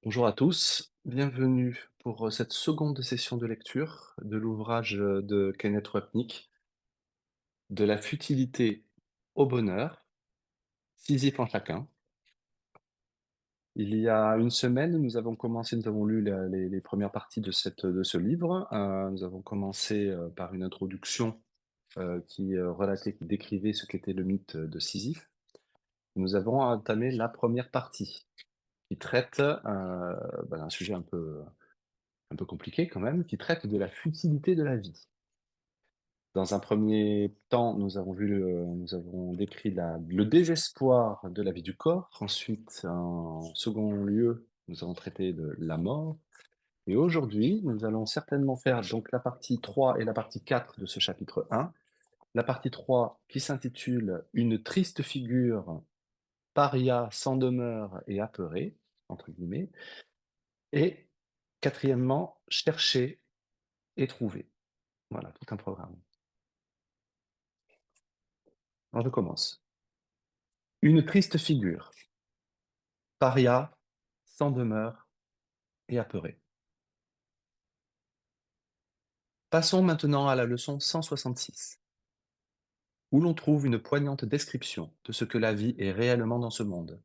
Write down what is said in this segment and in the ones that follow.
Bonjour à tous, bienvenue pour cette seconde session de lecture de l'ouvrage de Kenneth Wapnick, De la futilité au bonheur, Sisyphe en chacun. Il y a une semaine, nous avons lu les premières parties de ce livre. Nous avons commencé par une introduction qui décrivait ce qu'était le mythe de Sisyphe. Nous avons entamé la première partie qui traite d'un sujet un peu compliqué quand même, qui traite de la futilité de la vie. Dans un premier temps, nous avons décrit le désespoir de la vie du corps. Ensuite, en second lieu, nous avons traité de la mort. Et aujourd'hui, nous allons certainement faire donc la partie 3 et la partie 4 de ce chapitre 1. La partie 3 qui s'intitule Une triste figure, paria sans demeure et apeuré, entre guillemets. Et quatrièmement, chercher et trouver. Voilà, tout un programme. Alors je commence. Une triste figure, paria, sans demeure et apeuré. Passons maintenant à la leçon 166, où l'on trouve une poignante description de ce que la vie est réellement dans ce monde.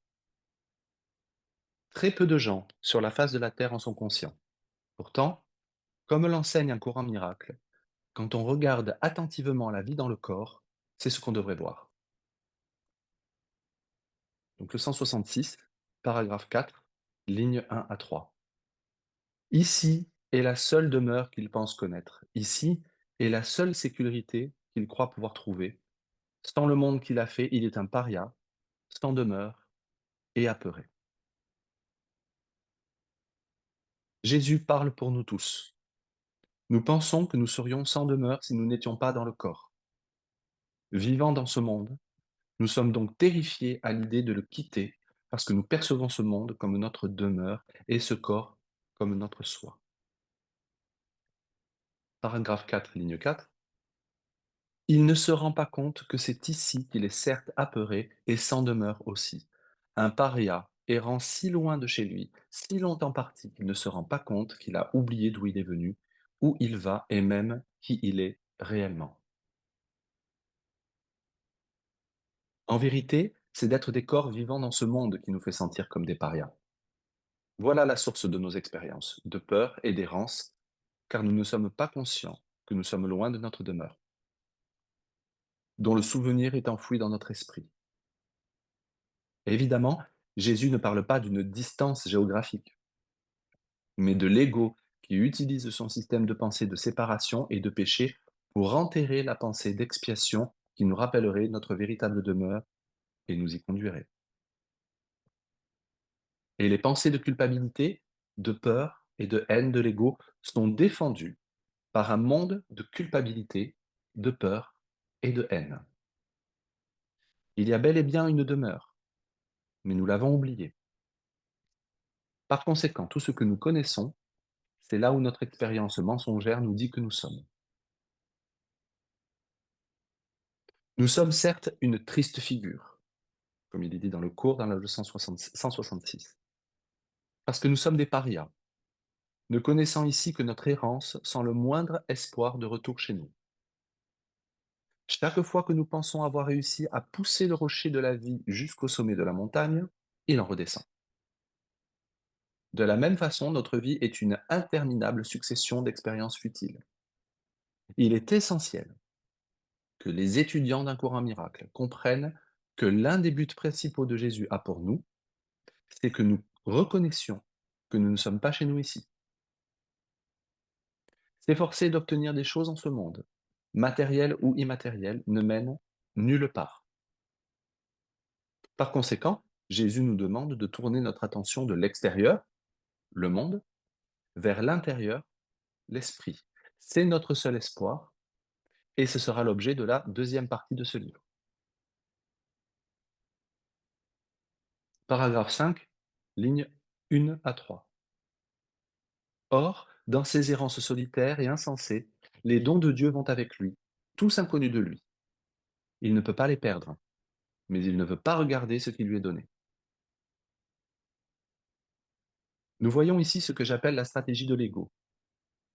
Très peu de gens sur la face de la Terre en sont conscients. Pourtant, comme l'enseigne un courant miracle, quand on regarde attentivement la vie dans le corps, c'est ce qu'on devrait voir. Donc le 166, paragraphe 4, ligne 1 à 3. Ici est la seule demeure qu'il pense connaître. Ici est la seule sécurité qu'il croit pouvoir trouver. Sans le monde qu'il a fait, il est un paria, sans demeure et apeuré. Jésus parle pour nous tous. Nous pensons que nous serions sans demeure si nous n'étions pas dans le corps. Vivant dans ce monde, nous sommes donc terrifiés à l'idée de le quitter parce que nous percevons ce monde comme notre demeure et ce corps comme notre soi. Paragraphe 4, ligne 4. Il ne se rend pas compte que c'est ici qu'il est certes apeuré et sans demeure aussi. Un paria errant si loin de chez lui, si longtemps parti qu'il ne se rend pas compte qu'il a oublié d'où il est venu, où il va et même qui il est réellement. En vérité, c'est d'être des corps vivants dans ce monde qui nous fait sentir comme des parias. Voilà la source de nos expériences, de peur et d'errance, car nous ne sommes pas conscients que nous sommes loin de notre demeure, dont le souvenir est enfoui dans notre esprit. Évidemment, Jésus ne parle pas d'une distance géographique, mais de l'ego qui utilise son système de pensée de séparation et de péché pour enterrer la pensée d'expiation qui nous rappellerait notre véritable demeure et nous y conduirait. Et les pensées de culpabilité, de peur et de haine de l'ego sont défendues par un monde de culpabilité, de peur et de haine. Il y a bel et bien une demeure, mais nous l'avons oubliée. Par conséquent, tout ce que nous connaissons, c'est là où notre expérience mensongère nous dit que nous sommes. Nous sommes certes une triste figure, comme il est dit dans le cours dans la leçon 166, parce que nous sommes des parias, ne connaissant ici que notre errance sans le moindre espoir de retour chez nous. Chaque fois que nous pensons avoir réussi à pousser le rocher de la vie jusqu'au sommet de la montagne, il en redescend. De la même façon, notre vie est une interminable succession d'expériences futiles. Il est essentiel que les étudiants d'un courant miracle comprennent que l'un des buts principaux de Jésus a pour nous, c'est que nous reconnaissions que nous ne sommes pas chez nous ici. S'efforcer d'obtenir des choses en ce monde, matérielles ou immatérielles, ne mène nulle part. Par conséquent, Jésus nous demande de tourner notre attention de l'extérieur, le monde, vers l'intérieur, l'esprit. C'est notre seul espoir et ce sera l'objet de la deuxième partie de ce livre. Paragraphe 5, lignes 1 à 3. Or, dans ses errances solitaires et insensées, les dons de Dieu vont avec lui, tous inconnus de lui. Il ne peut pas les perdre, mais il ne veut pas regarder ce qui lui est donné. Nous voyons ici ce que j'appelle la stratégie de l'ego.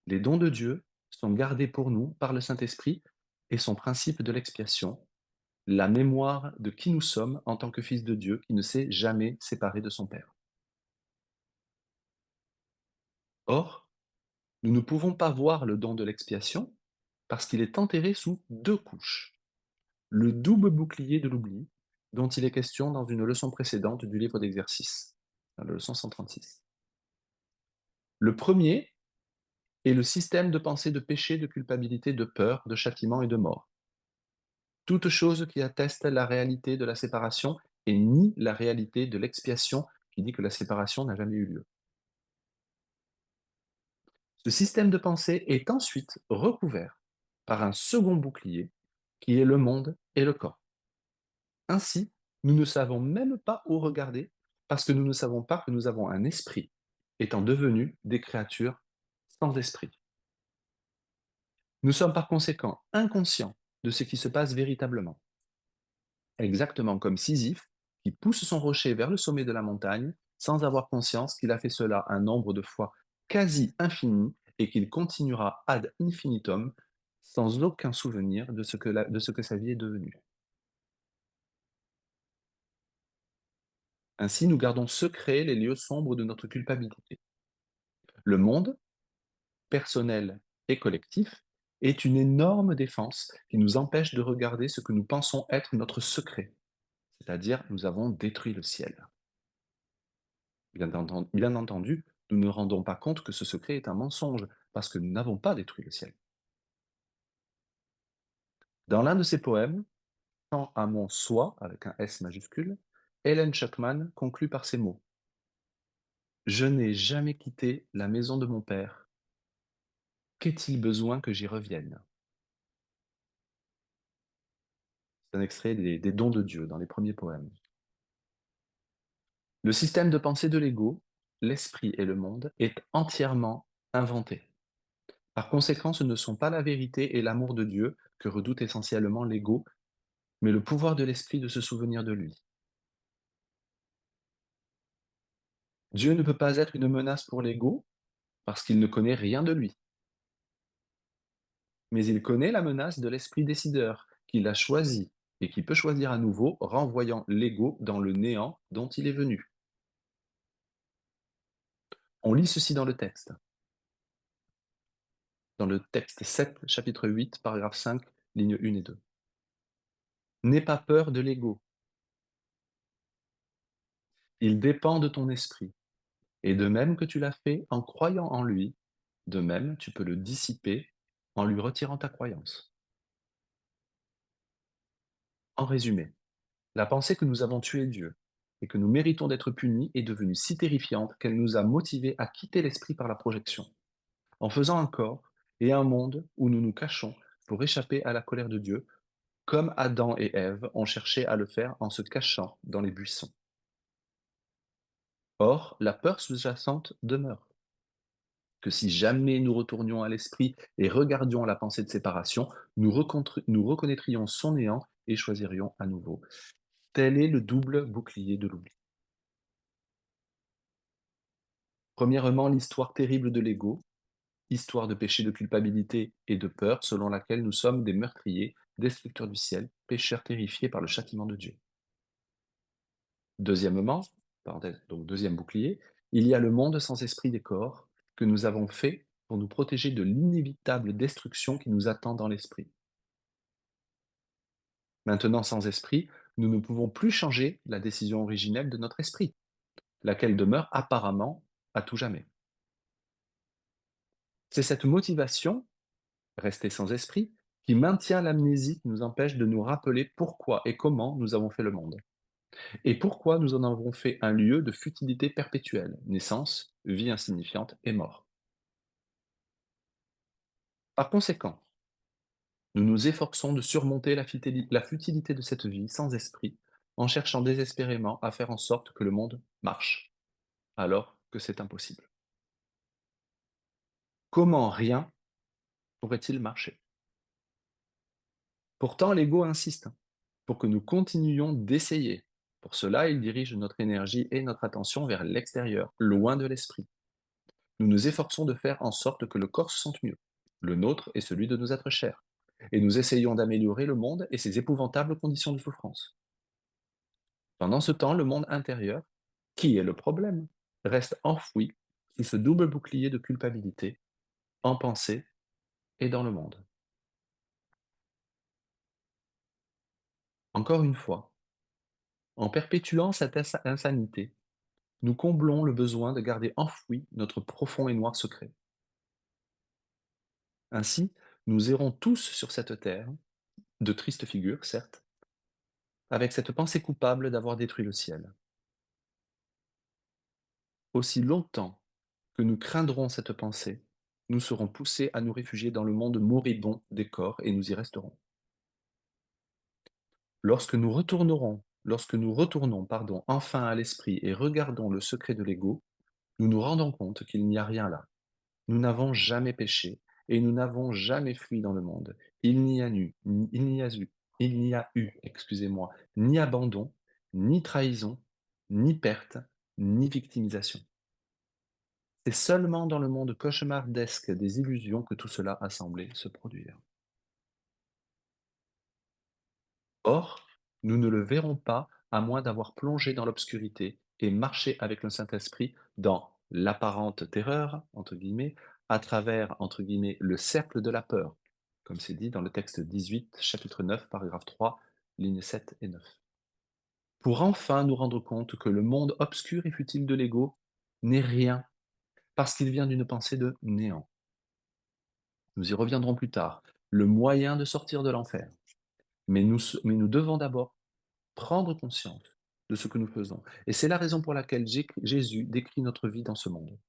Les dons de Dieu sont gardés pour nous par le Saint-Esprit et son principe de l'expiation, la mémoire de qui nous sommes en tant que fils de Dieu qui ne s'est jamais séparé de son Père. Or, nous ne pouvons pas voir le don de l'expiation parce qu'il est enterré sous deux couches. Le double bouclier de l'oubli, dont il est question dans une leçon précédente du livre d'exercices, dans la leçon 136. Le premier est le système de pensée de péché, de culpabilité, de peur, de châtiment et de mort. Toute chose qui atteste la réalité de la séparation et nie la réalité de l'expiation qui dit que la séparation n'a jamais eu lieu. Ce système de pensée est ensuite recouvert par un second bouclier qui est le monde et le corps. Ainsi, nous ne savons même pas où regarder parce que nous ne savons pas que nous avons un esprit, étant devenus des créatures sans esprit. Nous sommes par conséquent inconscients de ce qui se passe véritablement. Exactement comme Sisyphe, qui pousse son rocher vers le sommet de la montagne sans avoir conscience qu'il a fait cela un nombre de fois quasi infini et qu'il continuera ad infinitum sans aucun souvenir de ce que sa vie est devenue. Ainsi, nous gardons secrets les lieux sombres de notre culpabilité. Le monde, personnel et collectif, est une énorme défense qui nous empêche de regarder ce que nous pensons être notre secret, c'est-à-dire nous avons détruit le ciel. Bien entendu, nous ne rendons pas compte que ce secret est un mensonge, parce que nous n'avons pas détruit le ciel. Dans l'un de ses poèmes, Chant à mon soi, avec un S majuscule, Helen Schuckman conclut par ces mots. Je n'ai jamais quitté la maison de mon père. Qu'est-il besoin que j'y revienne? C'est un extrait des dons de Dieu dans les premiers poèmes. Le système de pensée de l'ego, l'esprit et le monde, est entièrement inventé. Par conséquent, ce ne sont pas la vérité et l'amour de Dieu que redoute essentiellement l'ego, mais le pouvoir de l'esprit de se souvenir de lui. Dieu ne peut pas être une menace pour l'ego parce qu'il ne connaît rien de lui, mais il connaît la menace de l'esprit décideur, qui l'a choisi et qui peut choisir à nouveau, renvoyant l'ego dans le néant dont il est venu. On lit ceci dans le texte 7, chapitre 8, paragraphe 5, lignes 1 et 2. N'aie pas peur de l'ego, il dépend de ton esprit. Et de même que tu l'as fait en croyant en lui, de même tu peux le dissiper en lui retirant ta croyance. En résumé, la pensée que nous avons tué Dieu et que nous méritons d'être punis est devenue si terrifiante qu'elle nous a motivés à quitter l'esprit par la projection, en faisant un corps et un monde où nous nous cachons pour échapper à la colère de Dieu, comme Adam et Ève ont cherché à le faire en se cachant dans les buissons. Or, la peur sous-jacente demeure. Que si jamais nous retournions à l'esprit et regardions la pensée de séparation, nous reconnaîtrions son néant et choisirions à nouveau. Tel est le double bouclier de l'oubli. Premièrement, l'histoire terrible de l'ego, histoire de péché, de culpabilité et de peur, selon laquelle nous sommes des meurtriers, destructeurs du ciel, pécheurs terrifiés par le châtiment de Dieu. Deuxièmement, parenthèse, donc deuxième bouclier, il y a le monde sans esprit des corps que nous avons fait pour nous protéger de l'inévitable destruction qui nous attend dans l'esprit. Maintenant, sans esprit, nous ne pouvons plus changer la décision originelle de notre esprit, laquelle demeure apparemment à tout jamais. C'est cette motivation, rester sans esprit, qui maintient l'amnésie, qui nous empêche de nous rappeler pourquoi et comment nous avons fait le monde, et pourquoi nous en avons fait un lieu de futilité perpétuelle, naissance, vie insignifiante et mort. Par conséquent, nous nous efforçons de surmonter la futilité de cette vie sans esprit en cherchant désespérément à faire en sorte que le monde marche, alors que c'est impossible. Comment rien pourrait-il marcher? Pourtant, l'ego insiste pour que nous continuions d'essayer. Pour cela, il dirige notre énergie et notre attention vers l'extérieur, loin de l'esprit. Nous nous efforçons de faire en sorte que le corps se sente mieux, le nôtre et celui de nos êtres chers. Et nous essayons d'améliorer le monde et ses épouvantables conditions de souffrance. Pendant ce temps, le monde intérieur, qui est le problème, reste enfoui sous ce double bouclier de culpabilité, en pensée et dans le monde. Encore une fois, en perpétuant cette insanité, nous comblons le besoin de garder enfoui notre profond et noir secret. Ainsi, nous errons tous sur cette terre, de tristes figures, certes, avec cette pensée coupable d'avoir détruit le ciel. Aussi longtemps que nous craindrons cette pensée, nous serons poussés à nous réfugier dans le monde moribond des corps et nous y resterons. Lorsque nous retournons, enfin à l'esprit et regardons le secret de l'ego, nous nous rendons compte qu'il n'y a rien là. Nous n'avons jamais péché et nous n'avons jamais fui dans le monde. Il n'y a eu, il n'y a eu, il n'y a eu, excusez-moi, ni abandon, ni trahison, ni perte, ni victimisation. C'est seulement dans le monde cauchemardesque des illusions que tout cela a semblé se produire. Or, nous ne le verrons pas à moins d'avoir plongé dans l'obscurité et marché avec le Saint-Esprit dans l'apparente terreur, entre guillemets, à travers, entre guillemets, le cercle de la peur, comme c'est dit dans le texte 18, chapitre 9, paragraphe 3, lignes 7 et 9. Pour enfin nous rendre compte que le monde obscur et futile de l'ego n'est rien, parce qu'il vient d'une pensée de néant. Nous y reviendrons plus tard. Le moyen de sortir de l'enfer. Mais nous devons d'abord prendre conscience de ce que nous faisons. Et c'est la raison pour laquelle Jésus décrit notre vie dans ce monde.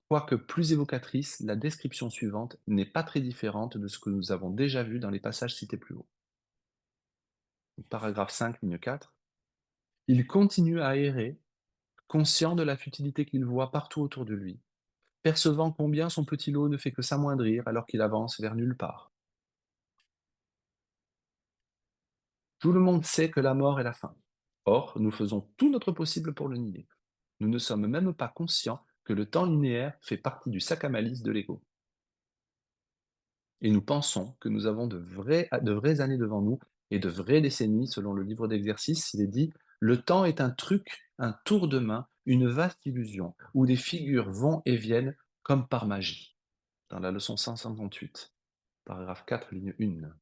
Quoique plus évocatrice, la description suivante n'est pas très différente de ce que nous avons déjà vu dans les passages cités plus haut. Paragraphe 5, ligne 4. Il continue à errer, conscient de la futilité qu'il voit partout autour de lui, percevant combien son petit lot ne fait que s'amoindrir alors qu'il avance vers nulle part. Tout le monde sait que la mort est la fin. Or, nous faisons tout notre possible pour le nier. Nous ne sommes même pas conscients que le temps linéaire fait partie du sac à malice de l'ego. Et nous pensons que nous avons de vraies années devant nous et de vraies décennies, selon le livre d'exercice, il est dit, le temps est un truc, un tour de main, une vaste illusion, où des figures vont et viennent comme par magie. Dans la leçon 158, paragraphe 4, ligne 1.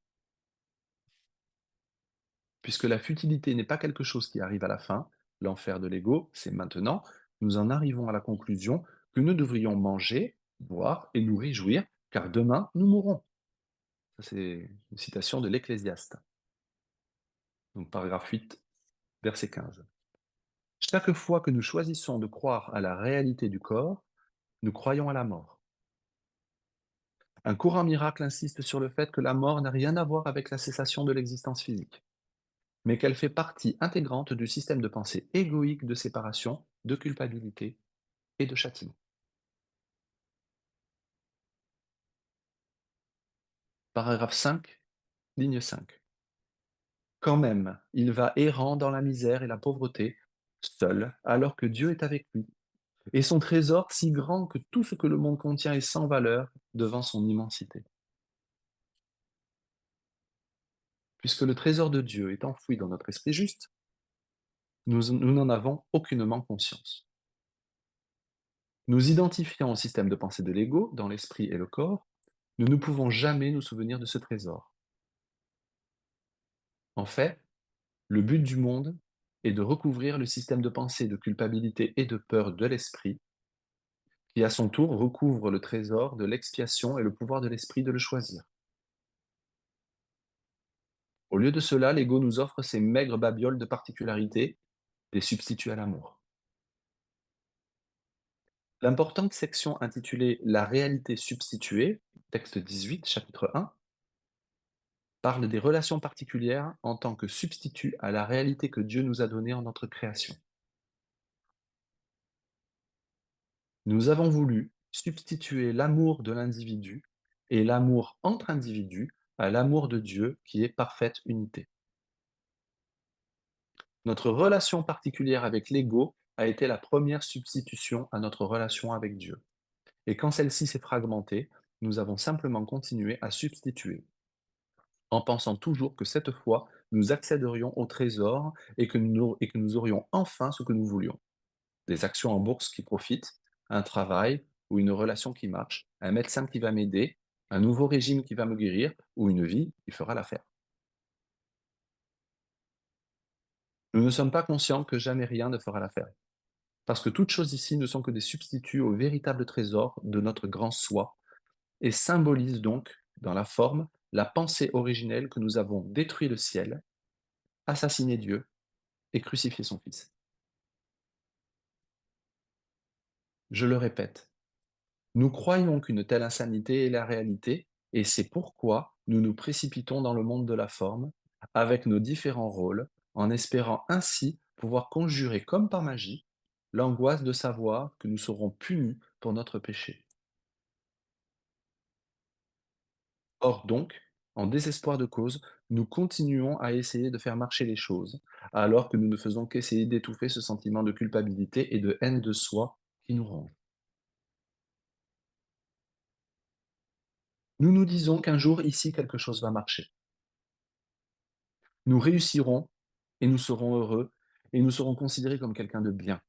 Puisque la futilité n'est pas quelque chose qui arrive à la fin, l'enfer de l'ego, c'est maintenant, nous en arrivons à la conclusion que nous devrions manger, boire et nous réjouir, car demain nous mourrons. Ça, c'est une citation de l'Ecclésiaste, donc paragraphe 8, verset 15. Chaque fois que nous choisissons de croire à la réalité du corps, nous croyons à la mort. Un courant miracle insiste sur le fait que la mort n'a rien à voir avec la cessation de l'existence physique, mais qu'elle fait partie intégrante du système de pensée égoïque de séparation, de culpabilité et de châtiment. Paragraphe 5, ligne 5. Quand même, il va errant dans la misère et la pauvreté, seul, alors que Dieu est avec lui, et son trésor si grand que tout ce que le monde contient est sans valeur devant son immensité. Puisque le trésor de Dieu est enfoui dans notre esprit juste, nous n'en avons aucunement conscience. Nous identifiant au système de pensée de l'ego, dans l'esprit et le corps, nous ne pouvons jamais nous souvenir de ce trésor. En fait, le but du monde est de recouvrir le système de pensée de culpabilité et de peur de l'esprit, qui à son tour recouvre le trésor de l'expiation et le pouvoir de l'esprit de le choisir. Au lieu de cela, l'ego nous offre ces maigres babioles de particularité, des substituts à l'amour. L'importante section intitulée La réalité substituée, texte 18, chapitre 1, parle des relations particulières en tant que substitut à la réalité que Dieu nous a donnée en notre création. Nous avons voulu substituer l'amour de l'individu et l'amour entre individus à l'amour de Dieu qui est parfaite unité. Notre relation particulière avec l'ego a été la première substitution à notre relation avec Dieu. Et quand celle-ci s'est fragmentée, nous avons simplement continué à substituer, en pensant toujours que cette fois, nous accéderions au trésor et que nous aurions enfin ce que nous voulions. Des actions en bourse qui profitent, un travail ou une relation qui marche, un médecin qui va m'aider, un nouveau régime qui va me guérir ou une vie qui fera l'affaire. Nous ne sommes pas conscients que jamais rien ne fera l'affaire, parce que toutes choses ici ne sont que des substituts au véritable trésor de notre grand soi et symbolisent donc, dans la forme, la pensée originelle que nous avons détruit le ciel, assassiné Dieu et crucifié son Fils. Je le répète, nous croyons qu'une telle insanité est la réalité, et c'est pourquoi nous nous précipitons dans le monde de la forme, avec nos différents rôles, en espérant ainsi pouvoir conjurer comme par magie l'angoisse de savoir que nous serons punis pour notre péché. Or donc, en désespoir de cause, nous continuons à essayer de faire marcher les choses, alors que nous ne faisons qu'essayer d'étouffer ce sentiment de culpabilité et de haine de soi qui nous ronge. Nous nous disons qu'un jour ici quelque chose va marcher. Nous réussirons et nous serons heureux et nous serons considérés comme quelqu'un de bien.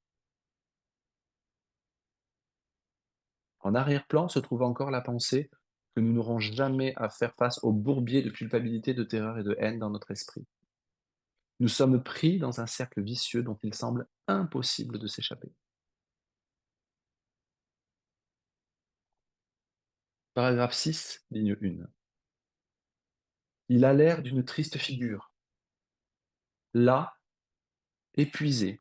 En arrière-plan se trouve encore la pensée que nous n'aurons jamais à faire face au bourbier de culpabilité, de terreur et de haine dans notre esprit. Nous sommes pris dans un cercle vicieux dont il semble impossible de s'échapper. Paragraphe 6, ligne 1. Il a l'air d'une triste figure, là, épuisé,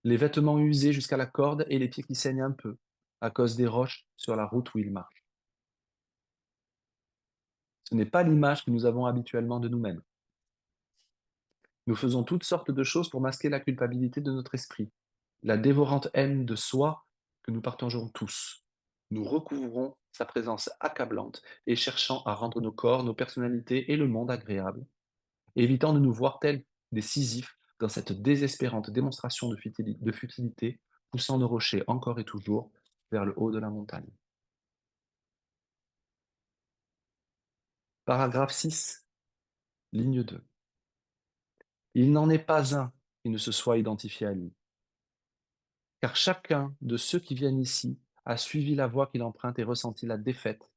les vêtements usés jusqu'à la corde et les pieds qui saignent un peu, à cause des roches sur la route où il marche. Ce n'est pas l'image que nous avons habituellement de nous-mêmes. Nous faisons toutes sortes de choses pour masquer la culpabilité de notre esprit, la dévorante haine de soi que nous partageons tous. Nous recouvrons sa présence accablante et cherchant à rendre nos corps, nos personnalités et le monde agréables, évitant de nous voir tels des Sisyphes dans cette désespérante démonstration de futilité, poussant nos rochers encore et toujours vers le haut de la montagne. Paragraphe 6, ligne 2. Il n'en est pas un qui ne se soit identifié à lui, car chacun de ceux qui viennent ici a suivi la voie qu'il emprunte et ressenti la défaite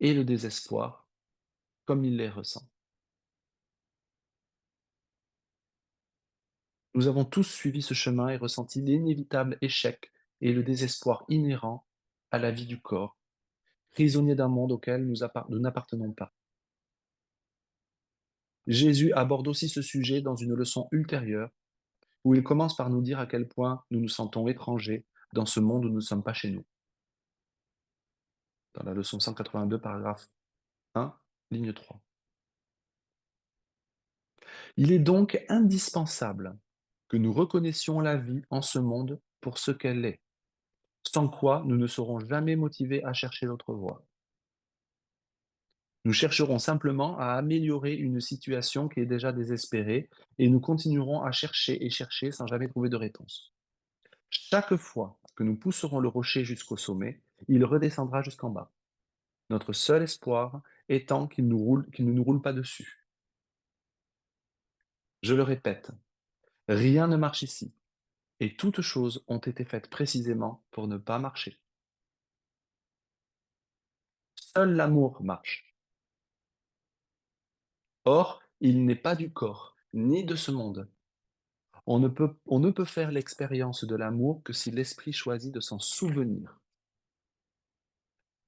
et le désespoir comme il les ressent. Nous avons tous suivi ce chemin et ressenti l'inévitable échec et le désespoir inhérent à la vie du corps, prisonnier d'un monde auquel nous n'appartenons pas. Jésus aborde aussi ce sujet dans une leçon ultérieure, où il commence par nous dire à quel point nous nous sentons étrangers dans ce monde où nous ne sommes pas chez nous. Dans la leçon 182, paragraphe 1, ligne 3. Il est donc indispensable que nous reconnaissions la vie en ce monde pour ce qu'elle est, sans quoi nous ne serons jamais motivés à chercher l'autre voie. Nous chercherons simplement à améliorer une situation qui est déjà désespérée et nous continuerons à chercher et chercher sans jamais trouver de réponse. Chaque fois que nous pousserons le rocher jusqu'au sommet, il redescendra jusqu'en bas. Notre seul espoir étant qu'il ne nous roule pas dessus. Je le répète, rien ne marche ici, et toutes choses ont été faites précisément pour ne pas marcher. Seul l'amour marche. Or, il n'est pas du corps, ni de ce monde. On ne peut faire l'expérience de l'amour que si l'esprit choisit de s'en souvenir.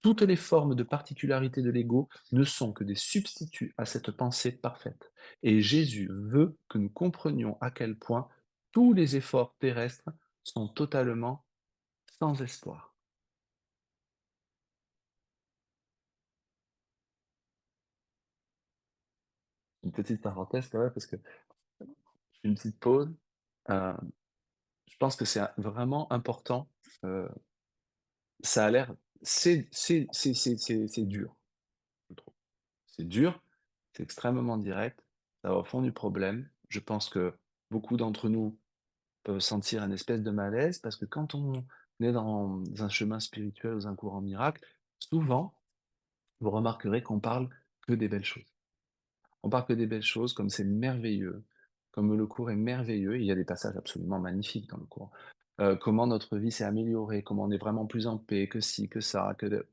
Toutes les formes de particularité de l'ego ne sont que des substituts à cette pensée parfaite. Et Jésus veut que nous comprenions à quel point tous les efforts terrestres sont totalement sans espoir. Une petite parenthèse quand même, parce que je fais une petite pause. Euh, je pense que c'est vraiment important. euh, Ça a l'air, c'est dur, je trouve. C'est dur, c'est extrêmement direct, ça va au fond du problème. Je pense que Beaucoup d'entre nous peuvent sentir un espèce de malaise parce que quand on est dans un chemin spirituel ou un courant miracle, souvent, vous remarquerez qu'on parle que des belles choses. On parle que des belles choses, comme c'est merveilleux, comme le cours est merveilleux. Il y a des passages absolument magnifiques dans le cours. Comment notre vie s'est améliorée, comment on est vraiment plus en paix, que ci, que ça, que de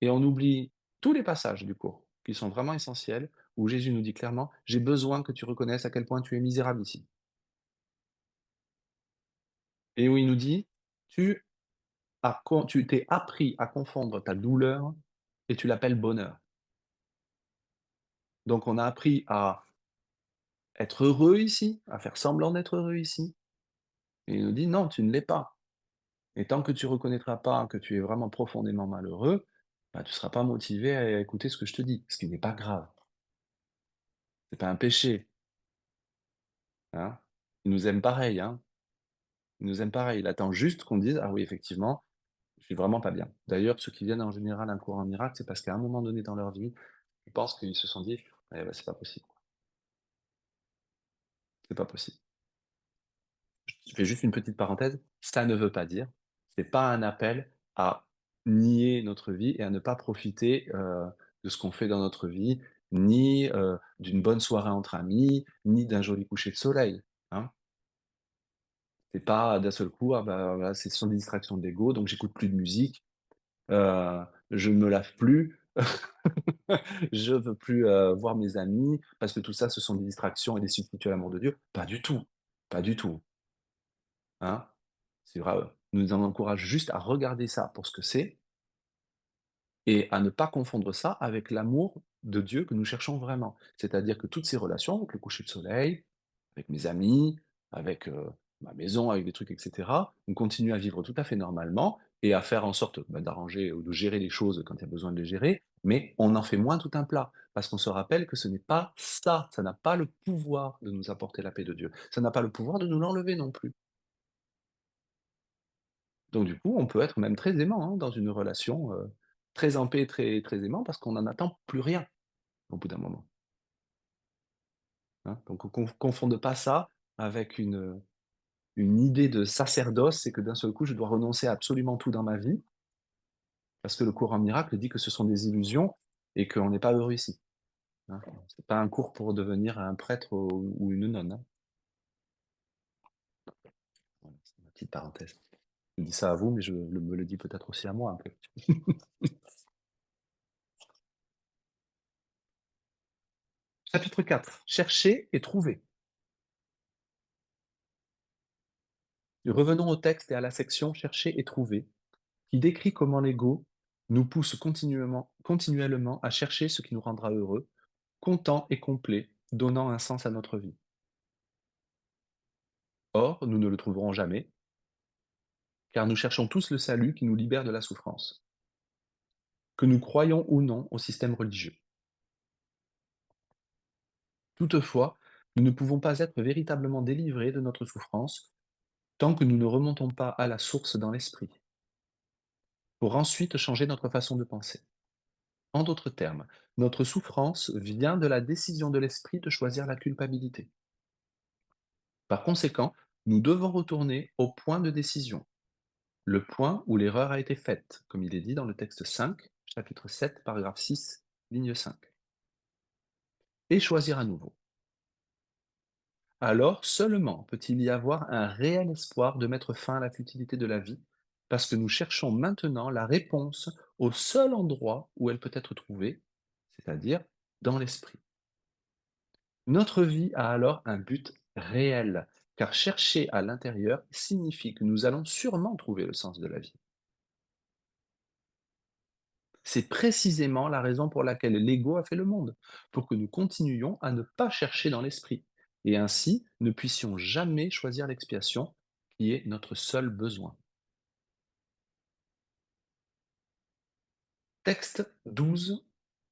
et on oublie tous les passages du cours qui sont vraiment essentiels, où Jésus nous dit clairement: «J'ai besoin que tu reconnaisses à quel point tu es misérable ici» et où il nous dit: Tu t'es appris à confondre ta douleur et tu l'appelles bonheur». Donc on a appris à être heureux ici, à faire semblant d'être heureux ici et il nous dit: «Non, tu ne l'es pas et tant que tu reconnaîtras pas que tu es vraiment profondément malheureux, bah, tu seras pas motivé à écouter ce que je te dis». Ce qui n'est pas grave, c'est pas un péché, hein. Il nous aime pareil, hein. Il nous aime pareil. Il attend juste qu'on dise: «Ah oui, effectivement, je suis vraiment pas bien». D'ailleurs, ceux qui viennent en général à un cours en miracle, c'est parce qu'à un moment donné dans leur vie, je pense qu'ils se sont dit: «Eh bah, c'est pas possible, c'est pas possible». Je fais juste une petite parenthèse, ça ne veut pas dire, c'est pas un appel à nier notre vie et à ne pas profiter, de ce qu'on fait dans notre vie, ni, d'une bonne soirée entre amis, ni d'un joli coucher de soleil, hein. C'est pas d'un seul coup: «Ah bah, voilà, ce sont des distractions d'ego, donc j'écoute plus de musique, je ne me lave plus, je veux plus, voir mes amis parce que tout ça, ce sont des distractions et des substituts à l'amour de Dieu». Pas du tout, pas du tout. Hein? C'est vrai, nous en encourage juste à regarder ça pour ce que c'est et à ne pas confondre ça avec l'amour de Dieu que nous cherchons vraiment. C'est-à-dire que toutes ces relations, donc le coucher de soleil, avec mes amis, avec, ma maison, avec des trucs et cetera, on continue à vivre tout à fait normalement et à faire en sorte, bah, d'arranger ou de gérer les choses quand il y a besoin de les gérer, mais on en fait moins tout un plat. Parce qu'on se rappelle que ce n'est pas ça, ça n'a pas le pouvoir de nous apporter la paix de Dieu. Ça n'a pas le pouvoir de nous l'enlever non plus. Donc du coup, on peut être même très aimant, hein, dans une relation, très en paix, très très aimant parce qu'on n'en attend plus rien, au bout d'un moment, hein. Donc confonde pas ça avec une idée de sacerdoce, c'est que d'un seul coup, je dois renoncer à absolument tout dans ma vie, parce que le cours en miracle dit que ce sont des illusions et qu'on n'est pas heureux ici, hein. C'est pas un cours pour devenir un prêtre ou une nonne, hein. Voilà, c'est ma petite parenthèse. Je dis ça à vous, mais je me le dis peut-être aussi à moi un peu. Chapitre 4, chercher et trouver. Revenons au texte et à la section «Chercher et trouver», qui décrit comment l'ego nous pousse continuellement à chercher ce qui nous rendra heureux, content et complet, donnant un sens à notre vie. Or, nous ne le trouverons jamais, car nous cherchons tous le salut qui nous libère de la souffrance, que nous croyons ou non au système religieux. Toutefois, nous ne pouvons pas être véritablement délivrés de notre souffrance tant que nous ne remontons pas à la source dans l'esprit, pour ensuite changer notre façon de penser. En d'autres termes, notre souffrance vient de la décision de l'esprit de choisir la culpabilité. Par conséquent, nous devons retourner au point de décision, le point où l'erreur a été faite, comme il est dit dans le texte 5, chapitre 7, paragraphe 6, ligne 5, et choisir à nouveau. Alors seulement peut-il y avoir un réel espoir de mettre fin à la futilité de la vie, parce que nous cherchons maintenant la réponse au seul endroit où elle peut être trouvée, c'est-à-dire dans l'esprit. Notre vie a alors un but réel, car chercher à l'intérieur signifie que nous allons sûrement trouver le sens de la vie. C'est précisément la raison pour laquelle l'ego a fait le monde, pour que nous continuions à ne pas chercher dans l'esprit, et ainsi ne puissions jamais choisir l'expiation, qui est notre seul besoin. Texte 12,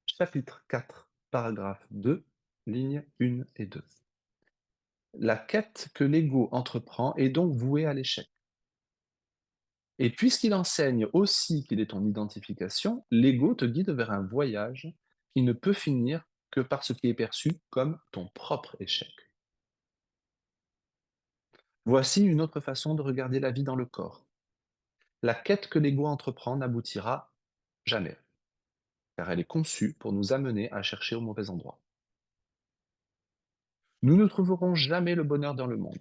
chapitre 4, paragraphe 2, lignes 1 et 2. La quête que l'ego entreprend est donc vouée à l'échec. Et puisqu'il enseigne aussi qu'il est ton identification, l'ego te guide vers un voyage qui ne peut finir que par ce qui est perçu comme ton propre échec. Voici une autre façon de regarder la vie dans le corps. La quête que l'ego entreprend n'aboutira jamais, car elle est conçue pour nous amener à chercher au mauvais endroit. Nous ne trouverons jamais le bonheur dans le monde.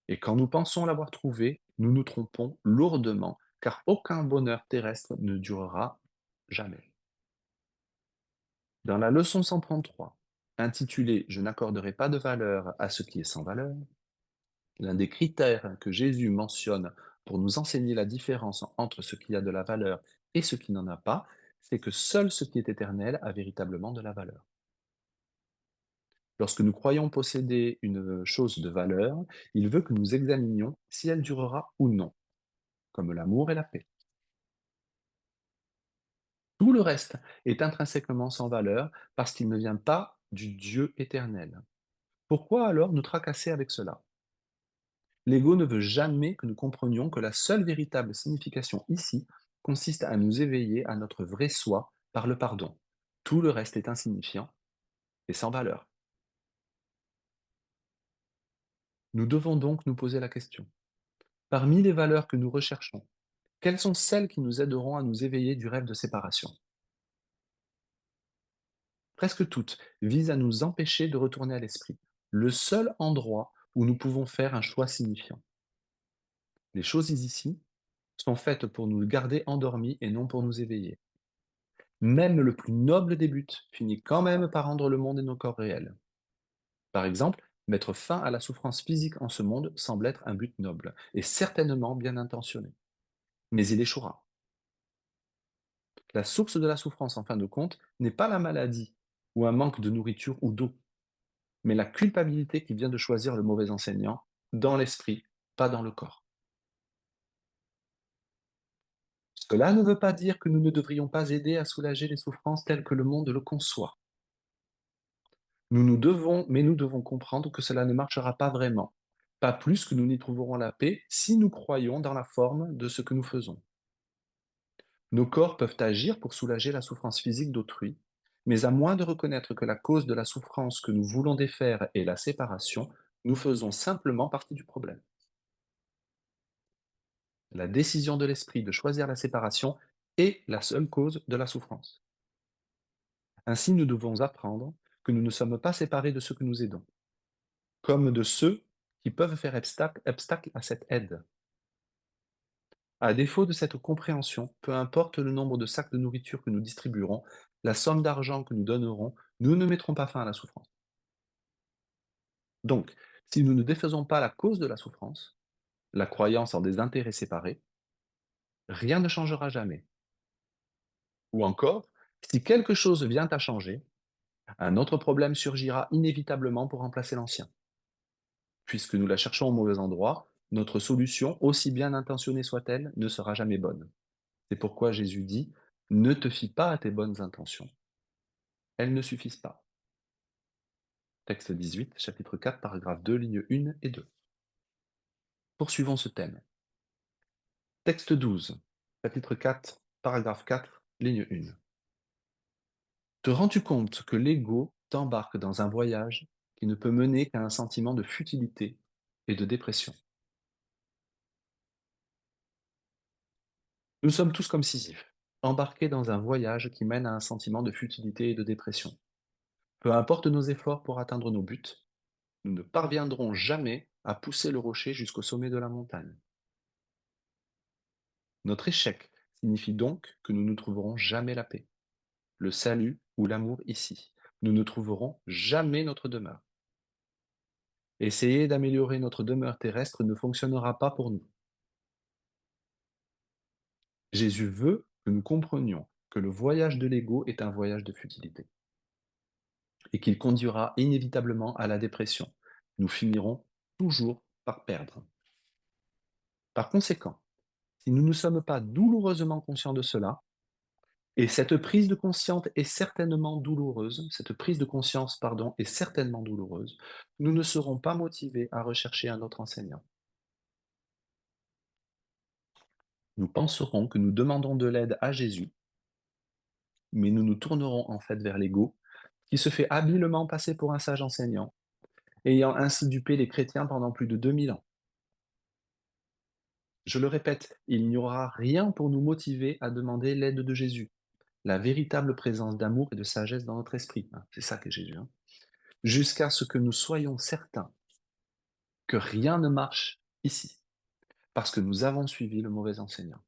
Et quand nous pensons l'avoir trouvé, nous nous trompons lourdement, car aucun bonheur terrestre ne durera jamais. Dans la leçon 133, intitulée Je n'accorderai pas de valeur à ce qui est sans valeur, l'un des critères que Jésus mentionne pour nous enseigner la différence entre ce qui a de la valeur et ce qui n'en a pas, c'est que seul ce qui est éternel a véritablement de la valeur. Lorsque nous croyons posséder une chose de valeur, il veut que nous examinions si elle durera ou non, comme l'amour et la paix. Tout le reste est intrinsèquement sans valeur parce qu'il ne vient pas du Dieu éternel. Pourquoi alors nous tracasser avec cela? L'ego ne veut jamais que nous comprenions que la seule véritable signification ici consiste à nous éveiller à notre vrai soi par le pardon. Tout le reste est insignifiant et sans valeur. Nous devons donc nous poser la question. Parmi les valeurs que nous recherchons, quelles sont celles qui nous aideront à nous éveiller du rêve de séparation? Presque toutes visent à nous empêcher de retourner à l'esprit, le seul endroit où nous pouvons faire un choix signifiant. Les choses ici sont faites pour nous garder endormis et non pour nous éveiller. Même le plus noble des buts finit quand même par rendre le monde et nos corps réels. Par exemple, mettre fin à la souffrance physique en ce monde semble être un but noble et certainement bien intentionné. Mais il échouera. La source de la souffrance, en fin de compte, n'est pas la maladie ou un manque de nourriture ou d'eau, mais la culpabilité qui vient de choisir le mauvais enseignant dans l'esprit, pas dans le corps. Cela ne veut pas dire que nous ne devrions pas aider à soulager les souffrances telles que le monde le conçoit. Mais nous devons comprendre que cela ne marchera pas vraiment, pas plus que nous n'y trouverons la paix si nous croyons dans la forme de ce que nous faisons. Nos corps peuvent agir pour soulager la souffrance physique d'autrui, mais à moins de reconnaître que la cause de la souffrance que nous voulons défaire est la séparation, nous faisons simplement partie du problème. La décision de l'esprit de choisir la séparation est la seule cause de la souffrance. Ainsi, nous devons apprendre que nous ne sommes pas séparés de ceux que nous aidons, comme de ceux qui peuvent faire obstacle à cette aide. À défaut de cette compréhension, peu importe le nombre de sacs de nourriture que nous distribuerons, la somme d'argent que nous donnerons, nous ne mettrons pas fin à la souffrance. Donc, si nous ne défaisons pas la cause de la souffrance, la croyance en des intérêts séparés, rien ne changera jamais. Ou encore, si quelque chose vient à changer, un autre problème surgira inévitablement pour remplacer l'ancien. Puisque nous la cherchons au mauvais endroit, notre solution, aussi bien intentionnée soit-elle, ne sera jamais bonne. C'est pourquoi Jésus dit, ne te fie pas à tes bonnes intentions. Elles ne suffisent pas. Texte 18, chapitre 4, paragraphe 2, lignes 1 et 2. Poursuivons ce thème. Texte 12, chapitre 4, paragraphe 4, ligne 1. Te rends-tu compte que l'ego t'embarque dans un voyage qui ne peut mener qu'à un sentiment de futilité et de dépression? Nous sommes tous comme Sisyphe, embarqués dans un voyage qui mène à un sentiment de futilité et de dépression. Peu importe nos efforts pour atteindre nos buts, nous ne parviendrons jamais à pousser le rocher jusqu'au sommet de la montagne. Notre échec signifie donc que nous ne trouverons jamais la paix, le salut ou l'amour ici. Nous ne trouverons jamais notre demeure. Essayer d'améliorer notre demeure terrestre ne fonctionnera pas pour nous. Jésus veut que nous comprenions que le voyage de l'ego est un voyage de futilité et qu'il conduira inévitablement à la dépression. Nous finirons toujours par perdre. Par conséquent, si nous ne sommes pas douloureusement conscients de cela, et cette prise de conscience est certainement douloureuse, cette prise de conscience, pardon, est certainement douloureuse, nous ne serons pas motivés à rechercher un autre enseignant. Nous penserons que nous demandons de l'aide à Jésus, mais nous nous tournerons en fait vers l'ego, qui se fait habilement passer pour un sage enseignant, ayant ainsi dupé les chrétiens pendant plus de 2000 ans. Je le répète, il n'y aura rien pour nous motiver à demander l'aide de Jésus, la véritable présence d'amour et de sagesse dans notre esprit, hein. C'est ça qu'est Jésus, hein. Jusqu'à ce que nous soyons certains que rien ne marche ici, parce que nous avons suivi le mauvais enseignant.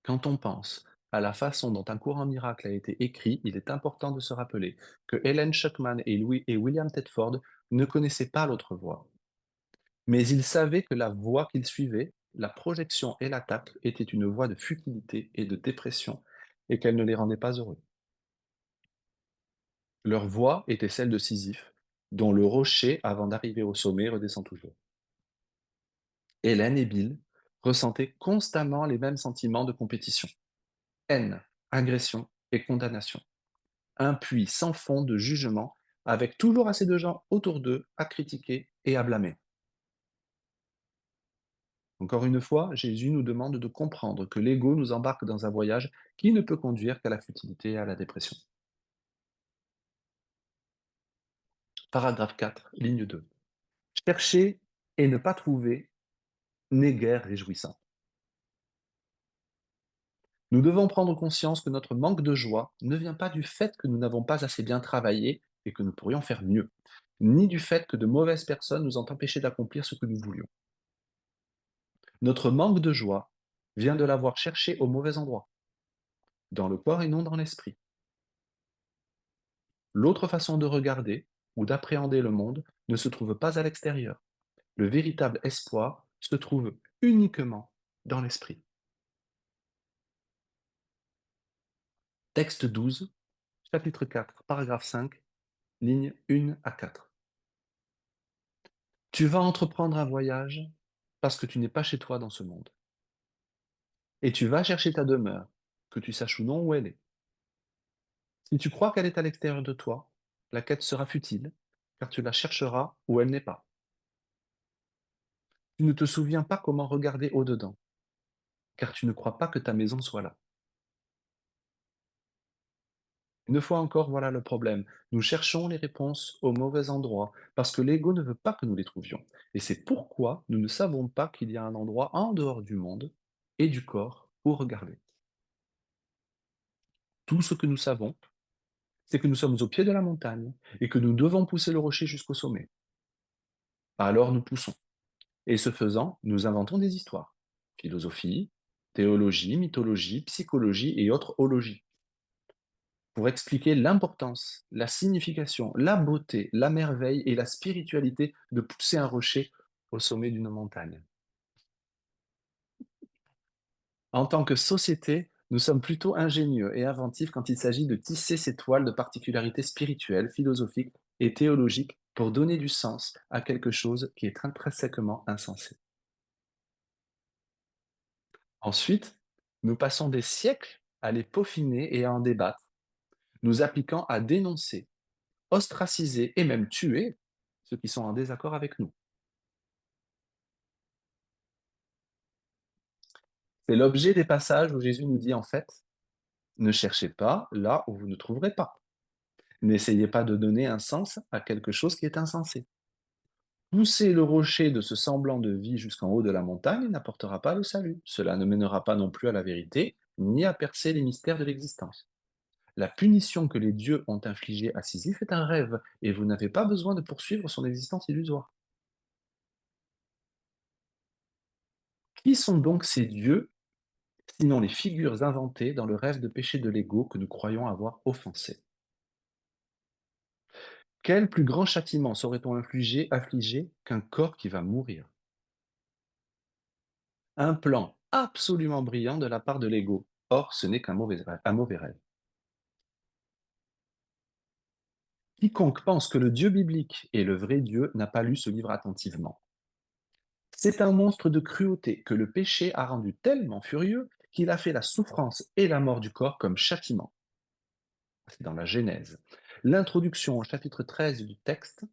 Quand on pense à la façon dont un courant miracle a été écrit, il est important de se rappeler que Helen Schuckman et William Tedford ne connaissaient pas l'autre voie, mais ils savaient que la voie qu'ils suivaient, la projection et l'attaque, étaient une voie de futilité et de dépression, et qu'elle ne les rendait pas heureux. Leur voie était celle de Sisyphe, dont le rocher, avant d'arriver au sommet, redescend toujours. Hélène et Bill ressentaient constamment les mêmes sentiments de compétition: haine, agression et condamnation. Un puits sans fond de jugement, avec toujours assez de gens autour d'eux à critiquer et à blâmer. Encore une fois, Jésus nous demande de comprendre que l'ego nous embarque dans un voyage qui ne peut conduire qu'à la futilité et à la dépression. Paragraphe 4, ligne 2. Chercher et ne pas trouver n'est guère réjouissant. Nous devons prendre conscience que notre manque de joie ne vient pas du fait que nous n'avons pas assez bien travaillé et que nous pourrions faire mieux, ni du fait que de mauvaises personnes nous ont empêchés d'accomplir ce que nous voulions. Notre manque de joie vient de l'avoir cherché au mauvais endroit, dans le corps et non dans l'esprit. L'autre façon de regarder ou d'appréhender le monde ne se trouve pas à l'extérieur. Le véritable espoir se trouve uniquement dans l'esprit. Texte 12, chapitre 4, paragraphe 5, lignes 1 à 4. Tu vas entreprendre un voyage parce que tu n'es pas chez toi dans ce monde. Et tu vas chercher ta demeure, que tu saches ou non où elle est. Si tu crois qu'elle est à l'extérieur de toi, la quête sera futile, car tu la chercheras où elle n'est pas. Tu ne te souviens pas comment regarder au-dedans, car tu ne crois pas que ta maison soit là. Une fois encore, voilà le problème. Nous cherchons les réponses au mauvais endroit, parce que l'ego ne veut pas que nous les trouvions. Et c'est pourquoi nous ne savons pas qu'il y a un endroit en dehors du monde et du corps pour regarder. Tout ce que nous savons, c'est que nous sommes au pied de la montagne et que nous devons pousser le rocher jusqu'au sommet. Alors nous poussons. Et ce faisant, nous inventons des histoires. Philosophie, théologie, mythologie, psychologie et autres ologies. Pour expliquer l'importance, la signification, la beauté, la merveille et la spiritualité de pousser un rocher au sommet d'une montagne. En tant que société, nous sommes plutôt ingénieux et inventifs quand il s'agit de tisser ces toiles de particularités spirituelles, philosophiques et théologiques pour donner du sens à quelque chose qui est intrinsèquement insensé. Ensuite, nous passons des siècles à les peaufiner et à en débattre, nous appliquant à dénoncer, ostraciser et même tuer ceux qui sont en désaccord avec nous. C'est l'objet des passages où Jésus nous dit en fait, ne cherchez pas là où vous ne trouverez pas. N'essayez pas de donner un sens à quelque chose qui est insensé. Pousser le rocher de ce semblant de vie jusqu'en haut de la montagne n'apportera pas le salut. Cela ne mènera pas non plus à la vérité, ni à percer les mystères de l'existence. La punition que les dieux ont infligée à Sisyphe est un rêve, et vous n'avez pas besoin de poursuivre son existence illusoire. Qui sont donc ces dieux, sinon les figures inventées dans le rêve de péché de l'ego que nous croyons avoir offensé? Quel plus grand châtiment saurait-on affliger qu'un corps qui va mourir? Un plan absolument brillant de la part de l'ego. Or, ce n'est un mauvais rêve. Quiconque pense que le Dieu biblique est le vrai Dieu n'a pas lu ce livre attentivement. C'est un monstre de cruauté que le péché a rendu tellement furieux qu'il a fait la souffrance et la mort du corps comme châtiment. C'est dans la Genèse. L'introduction au chapitre 13 du texte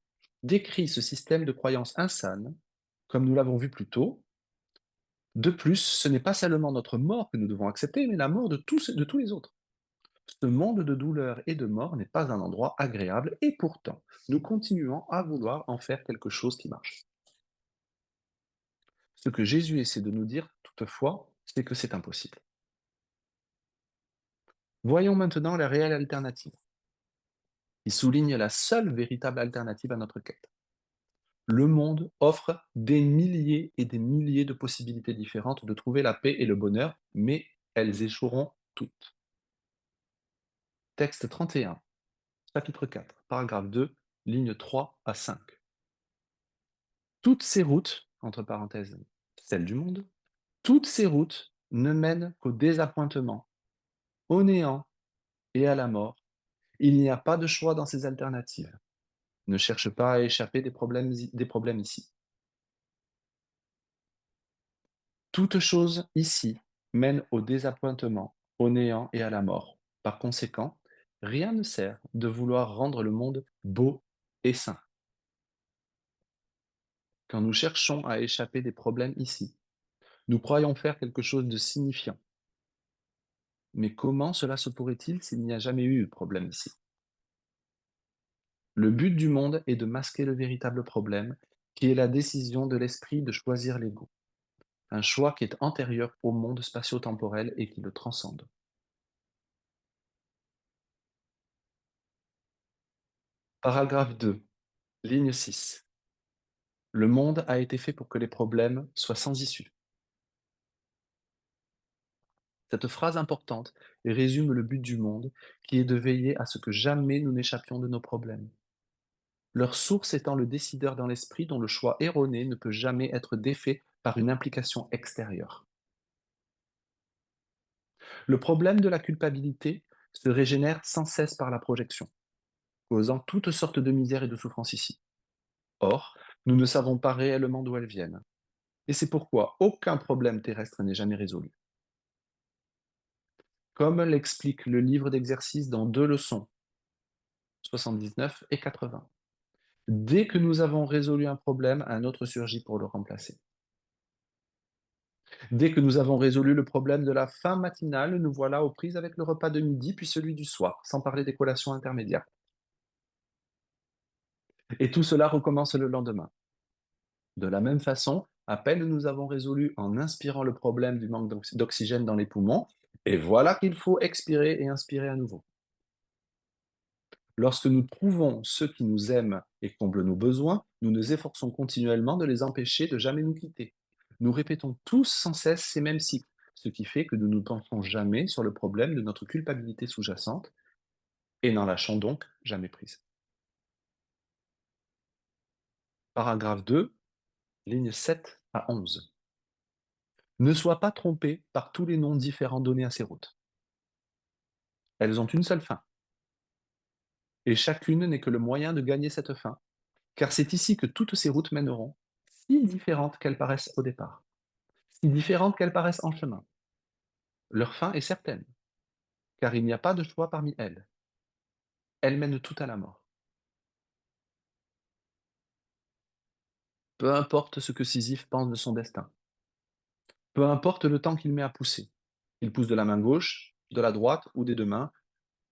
décrit ce système de croyance insane, comme nous l'avons vu plus tôt. De plus, ce n'est pas seulement notre mort que nous devons accepter, mais la mort de tous les autres. Ce monde de douleur et de mort n'est pas un endroit agréable et pourtant, nous continuons à vouloir en faire quelque chose qui marche. Ce que Jésus essaie de nous dire, toutefois, c'est que c'est impossible. Voyons maintenant la réelle alternative, qui souligne la seule véritable alternative à notre quête. Le monde offre des milliers et des milliers de possibilités différentes de trouver la paix et le bonheur, mais elles échoueront toutes. Texte 31, chapitre 4, paragraphe 2, lignes 3 à 5. Toutes ces routes, entre parenthèses, celles du monde, toutes ces routes ne mènent qu'au désappointement, au néant et à la mort. Il n'y a pas de choix dans ces alternatives. Ne cherche pas à échapper des problèmes ici. Toute chose ici mène au désappointement, au néant et à la mort. Par conséquent, rien ne sert de vouloir rendre le monde beau et sain. Quand nous cherchons à échapper des problèmes ici, nous croyons faire quelque chose de signifiant. Mais comment cela se pourrait-il s'il n'y a jamais eu de problème ici? Le but du monde est de masquer le véritable problème, qui est la décision de l'esprit de choisir l'ego, un choix qui est antérieur au monde spatio-temporel et qui le transcende. Paragraphe 2, ligne 6. Le monde a été fait pour que les problèmes soient sans issue. Cette phrase importante résume le but du monde, qui est de veiller à ce que jamais nous n'échappions de nos problèmes. Leur source étant le décideur dans l'esprit dont le choix erroné ne peut jamais être défait par une implication extérieure. Le problème de la culpabilité se régénère sans cesse par la projection, causant toutes sortes de misères et de souffrances ici. Or, nous ne savons pas réellement d'où elles viennent. Et c'est pourquoi aucun problème terrestre n'est jamais résolu. Comme l'explique le livre d'exercices dans deux leçons, 79 et 80. Dès que nous avons résolu un problème, un autre surgit pour le remplacer. Dès que nous avons résolu le problème de la faim matinale, nous voilà aux prises avec le repas de midi, puis celui du soir, sans parler des collations intermédiaires. Et tout cela recommence le lendemain. De la même façon, à peine nous avons résolu en inspirant le problème du manque d'oxygène dans les poumons, et voilà qu'il faut expirer et inspirer à nouveau. Lorsque nous trouvons ceux qui nous aiment et comblent nos besoins, nous nous efforçons continuellement de les empêcher de jamais nous quitter. Nous répétons tous sans cesse ces mêmes cycles, ce qui fait que nous ne pensons jamais sur le problème de notre culpabilité sous-jacente et n'en lâchons donc jamais prise. Paragraphe 2, lignes 7 à 11. Ne sois pas trompé par tous les noms différents donnés à ces routes. Elles ont une seule fin, et chacune n'est que le moyen de gagner cette fin, car c'est ici que toutes ces routes mèneront, si différentes qu'elles paraissent au départ, si différentes qu'elles paraissent en chemin. Leur fin est certaine, car il n'y a pas de choix parmi elles. Elles mènent toutes à la mort. Peu importe ce que Sisyphe pense de son destin, peu importe le temps qu'il met à pousser. Il pousse de la main gauche, de la droite ou des deux mains,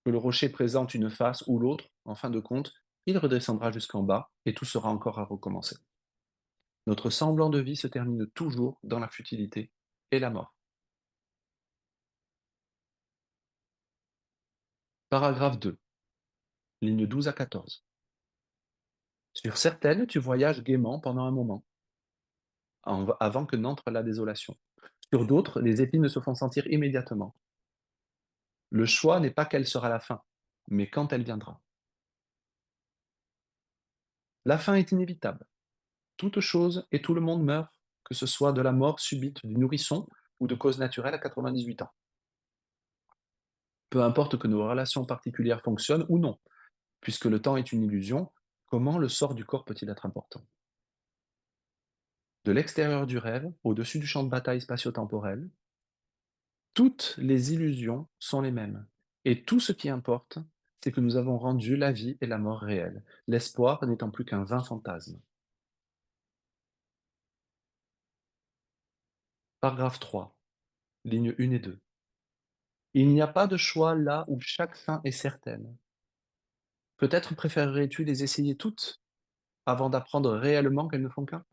que le rocher présente une face ou l'autre, en fin de compte, il redescendra jusqu'en bas et tout sera encore à recommencer. Notre semblant de vie se termine toujours dans la futilité et la mort. Paragraphe 2, lignes 12 à 14. Sur certaines, tu voyages gaiement pendant un moment, avant que n'entre la désolation. Sur d'autres, les épines se font sentir immédiatement. Le choix n'est pas quelle sera la fin, mais quand elle viendra. La fin est inévitable. Toute chose et tout le monde meurt, que ce soit de la mort subite du nourrisson ou de cause naturelle à 98 ans. Peu importe que nos relations particulières fonctionnent ou non, puisque le temps est une illusion, comment le sort du corps peut-il être important? De l'extérieur du rêve, au-dessus du champ de bataille spatio-temporel, toutes les illusions sont les mêmes. Et tout ce qui importe, c'est que nous avons rendu la vie et la mort réelles, l'espoir n'étant plus qu'un vain fantasme. Paragraphe 3, lignes 1 et 2. Il n'y a pas de choix là où chaque fin est certaine. Peut-être préférerais-tu les essayer toutes avant d'apprendre réellement qu'elles ne font qu'un?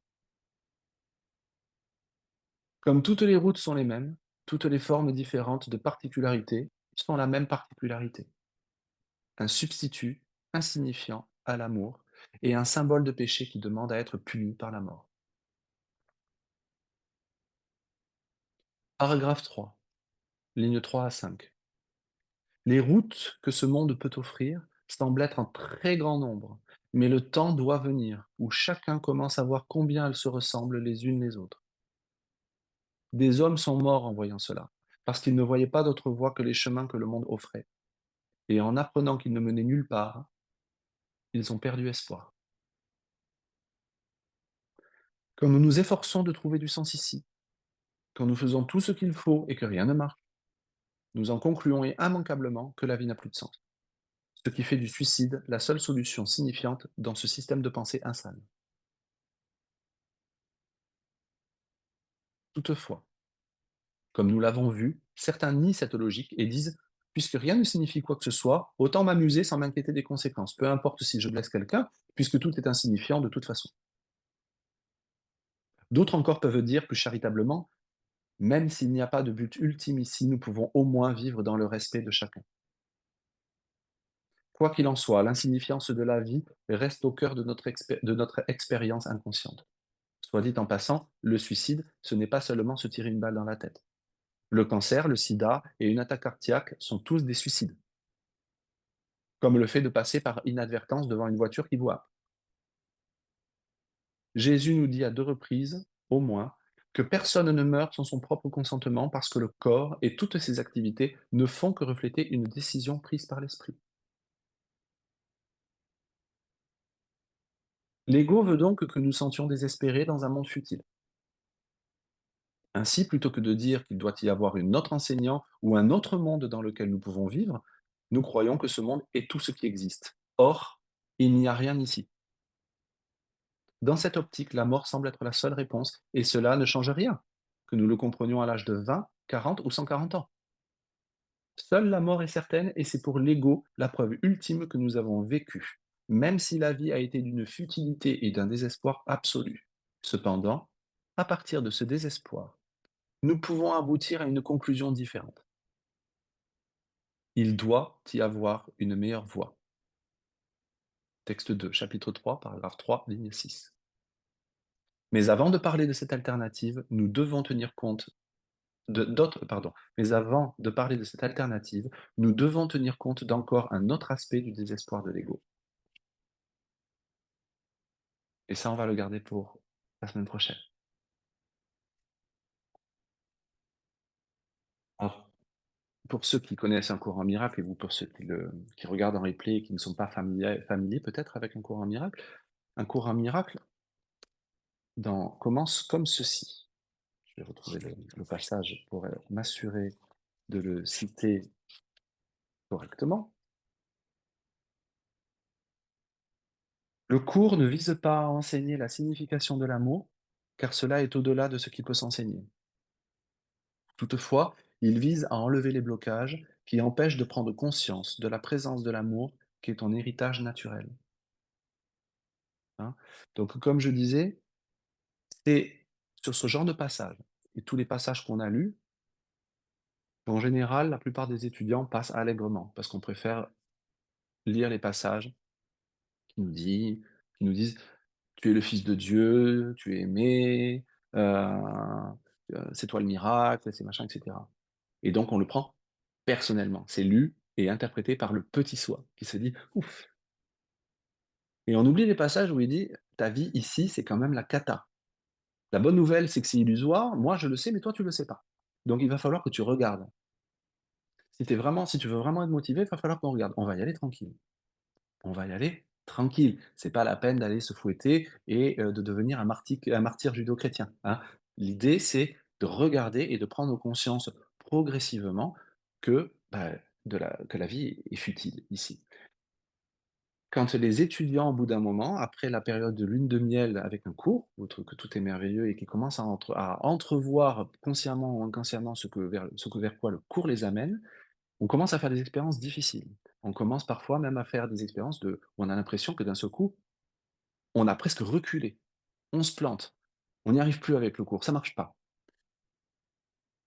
Comme toutes les routes sont les mêmes, toutes les formes différentes de particularité sont la même particularité. Un substitut insignifiant à l'amour et un symbole de péché qui demande à être puni par la mort. Paragraphe 3, lignes 3 à 5. Les routes que ce monde peut offrir semblent être en très grand nombre, mais le temps doit venir où chacun commence à voir combien elles se ressemblent les unes les autres. Des hommes sont morts en voyant cela, parce qu'ils ne voyaient pas d'autre voie que les chemins que le monde offrait. Et en apprenant qu'ils ne menaient nulle part, ils ont perdu espoir. Quand nous nous efforçons de trouver du sens ici, quand nous faisons tout ce qu'il faut et que rien ne marche, nous en concluons immanquablement que la vie n'a plus de sens. Ce qui fait du suicide la seule solution signifiante dans ce système de pensée insane. Toutefois, comme nous l'avons vu, certains nient cette logique et disent: «Puisque rien ne signifie quoi que ce soit, autant m'amuser sans m'inquiéter des conséquences, peu importe si je blesse quelqu'un, puisque tout est insignifiant de toute façon.» D'autres encore peuvent dire plus charitablement: «Même s'il n'y a pas de but ultime ici, nous pouvons au moins vivre dans le respect de chacun.» Quoi qu'il en soit, l'insignifiance de la vie reste au cœur de notre expérience inconsciente. Soit dit en passant, le suicide, ce n'est pas seulement se tirer une balle dans la tête. Le cancer, le sida et une attaque cardiaque sont tous des suicides, comme le fait de passer par inadvertance devant une voiture qui vous happe. Jésus nous dit à 2 reprises, au moins, que personne ne meurt sans son propre consentement parce que le corps et toutes ses activités ne font que refléter une décision prise par l'esprit. L'ego veut donc que nous sentions désespérés dans un monde futile. Ainsi, plutôt que de dire qu'il doit y avoir un autre enseignant ou un autre monde dans lequel nous pouvons vivre, nous croyons que ce monde est tout ce qui existe. Or, il n'y a rien ici. Dans cette optique, la mort semble être la seule réponse, et cela ne change rien, que nous le comprenions à l'âge de 20, 40 ou 140 ans. Seule la mort est certaine, et c'est pour l'ego la preuve ultime que nous avons vécu, même si la vie a été d'une futilité et d'un désespoir absolu. Cependant, à partir de ce désespoir, nous pouvons aboutir à une conclusion différente. Il doit y avoir une meilleure voie. Texte 2, chapitre 3, paragraphe 3, ligne 6. Mais avant de parler de cette alternative, nous devons tenir compte d'autres, pardon. Mais avant de parler de cette alternative, nous devons tenir compte d'encore un autre aspect du désespoir de l'ego. Et ça, on va le garder pour la semaine prochaine. Alors, pour ceux qui connaissent un cours en miracle et vous pour ceux qui regardent en replay et qui ne sont pas familiers peut-être avec un cours en miracle commence comme ceci. Je vais retrouver le passage pour m'assurer de le citer correctement. Le cours ne vise pas à enseigner la signification de l'amour, car cela est au-delà de ce qui peut s'enseigner. Toutefois, il vise à enlever les blocages qui empêchent de prendre conscience de la présence de l'amour qui est ton héritage naturel, hein. Donc, comme je disais, c'est sur ce genre de passage et tous les passages qu'on a lus, en général, la plupart des étudiants passent allègrement parce qu'on préfère lire les passages qui nous dit qui nous disent: «Tu es le fils de Dieu, tu es aimé, c'est toi le miracle», c'est machin et cetera, et donc on le prend personnellement. C'est lu et interprété par le petit soi qui se dit: «Ouf», et on oublie les passages où il dit: «Ta vie ici, c'est quand même la cata. La bonne nouvelle, c'est que c'est illusoire, moi je le sais, mais toi tu le sais pas. Donc il va falloir que tu regardes. Si tu veux vraiment être motivé, il va falloir qu'on regarde. On va y aller tranquille. On va y aller tranquille. C'est pas la peine d'aller se fouetter et de devenir un martyr judéo-chrétien, hein. L'idée, c'est de regarder et de prendre conscience progressivement que, bah, que la vie est futile ici. Quand les étudiants, au bout d'un moment, après la période de lune de miel avec un cours, où que tout est merveilleux et qui commencent à entrevoir consciemment ou inconsciemment ce que vers quoi le cours les amène, On commence à faire des expériences difficiles. On commence parfois même à faire des expériences de où on a l'impression que d'un seul coup, on a presque reculé. On se plante. On n'y arrive plus avec le cours, ça marche pas.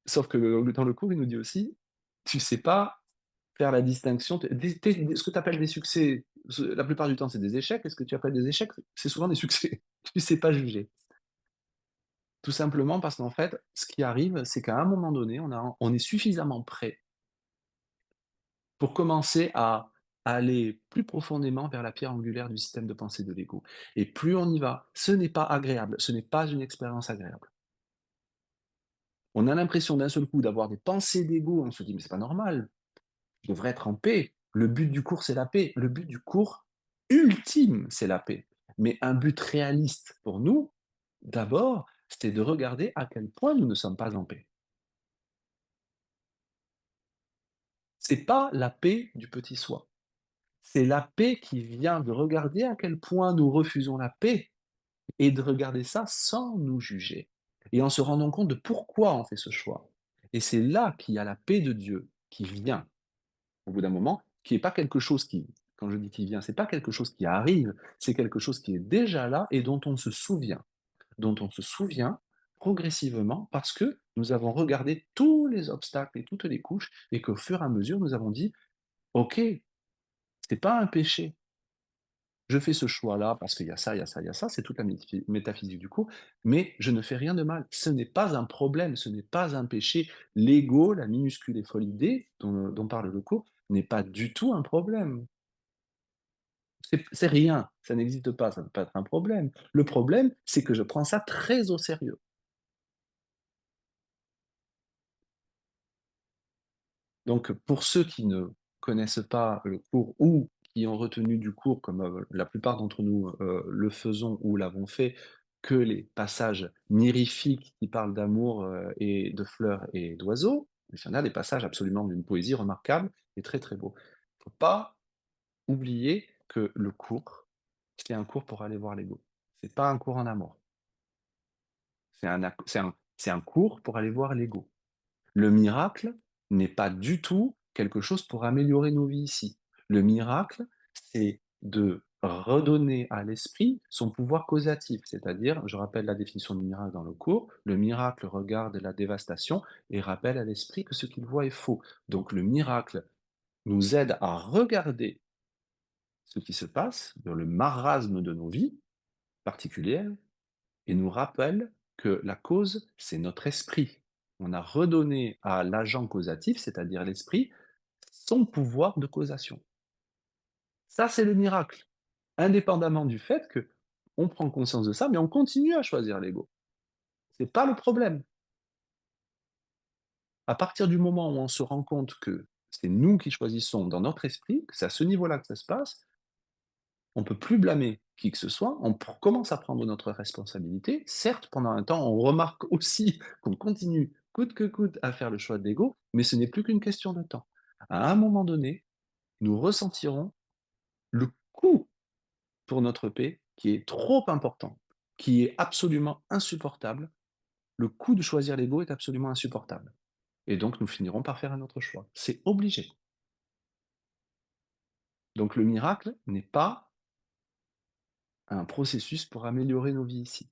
Sauf que dans le cours, il nous dit aussi: «Tu sais pas faire la distinction, ce que tu appelles des succès, la plupart du temps, c'est des échecs et ce que tu appelles des échecs, c'est souvent des succès. Tu sais pas juger». Tout simplement parce qu'en fait, ce qui arrive, c'est qu'à un moment donné, on est suffisamment prêt pour commencer à aller plus profondément vers la pierre angulaire du système de pensée de l'ego. Et plus on y va, ce n'est pas agréable, ce n'est pas une expérience agréable. On a l'impression d'un seul coup d'avoir des pensées d'ego, on se dit: «Mais c'est pas normal, je devrais être en paix. Le but du cours, c'est la paix. Le but du cours ultime, c'est la paix». Mais un but réaliste pour nous, d'abord, c'est de regarder à quel point nous ne sommes pas en paix. C'est pas la paix du petit soi. C'est la paix qui vient de regarder à quel point nous refusons la paix et de regarder ça sans nous juger et en se rendant compte de pourquoi on fait ce choix. Et c'est là qu'il y a la paix de Dieu qui vient au bout d'un moment, qui est pas quelque chose qui, quand je dis qui vient, c'est pas quelque chose qui arrive, c'est quelque chose qui est déjà là et dont on se souvient progressivement parce que nous avons regardé tous les obstacles et toutes les couches et qu'au fur et à mesure, nous avons dit: «OK, c'est pas un péché. Je fais ce choix-là parce qu'il y a ça, il y a ça, il y a ça», c'est toute la métaphysique du cours, mais je ne fais rien de mal. Ce n'est pas un problème, ce n'est pas un péché. L'ego, la minuscule et folle idée dont parle le cours, n'est pas du tout un problème. C'est rien, ça n'existe pas, ça ne peut pas être un problème. Le problème, c'est que je prends ça très au sérieux. Donc pour ceux qui ne connaissent pas le cours ou qui ont retenu du cours, comme, la plupart d'entre nous, le faisons ou l'avons fait, que les passages mirifiques qui parlent d'amour, et de fleurs et d'oiseaux, il y en a des passages absolument d'une poésie remarquable et très, très beaux. Il ne faut pas oublier que le cours, c'est un cours pour aller voir l'ego. C'est pas un cours en amour. C'est un cours pour aller voir l'ego. Le miracle n'est pas du tout quelque chose pour améliorer nos vies ici. Le miracle, c'est de redonner à l'esprit son pouvoir causatif, c'est-à-dire, je rappelle la définition du miracle dans le cours, le miracle regarde la dévastation et rappelle à l'esprit que ce qu'il voit est faux. Donc le miracle nous aide à regarder ce qui se passe dans le marasme de nos vies particulières et nous rappelle que la cause, c'est notre esprit. On a redonné à l'agent causatif, c'est-à-dire l'esprit, son pouvoir de causation. Ça, c'est le miracle, indépendamment du fait que on prend conscience de ça, mais on continue à choisir l'ego. C'est pas le problème. À partir du moment où on se rend compte que c'est nous qui choisissons dans notre esprit, que c'est à ce niveau-là que ça se passe, on peut plus blâmer qui que ce soit, commence à prendre notre responsabilité. Certes, pendant un temps, on remarque aussi qu'on continue coûte que coûte à faire le choix de l'ego, mais ce n'est plus qu'une question de temps. À un moment donné, nous ressentirons le coût pour notre paix qui est trop important, qui est absolument insupportable. Le coût de choisir l'ego est absolument insupportable. Et donc, nous finirons par faire un autre choix. C'est obligé. Donc, le miracle n'est pas un processus pour améliorer nos vies ici.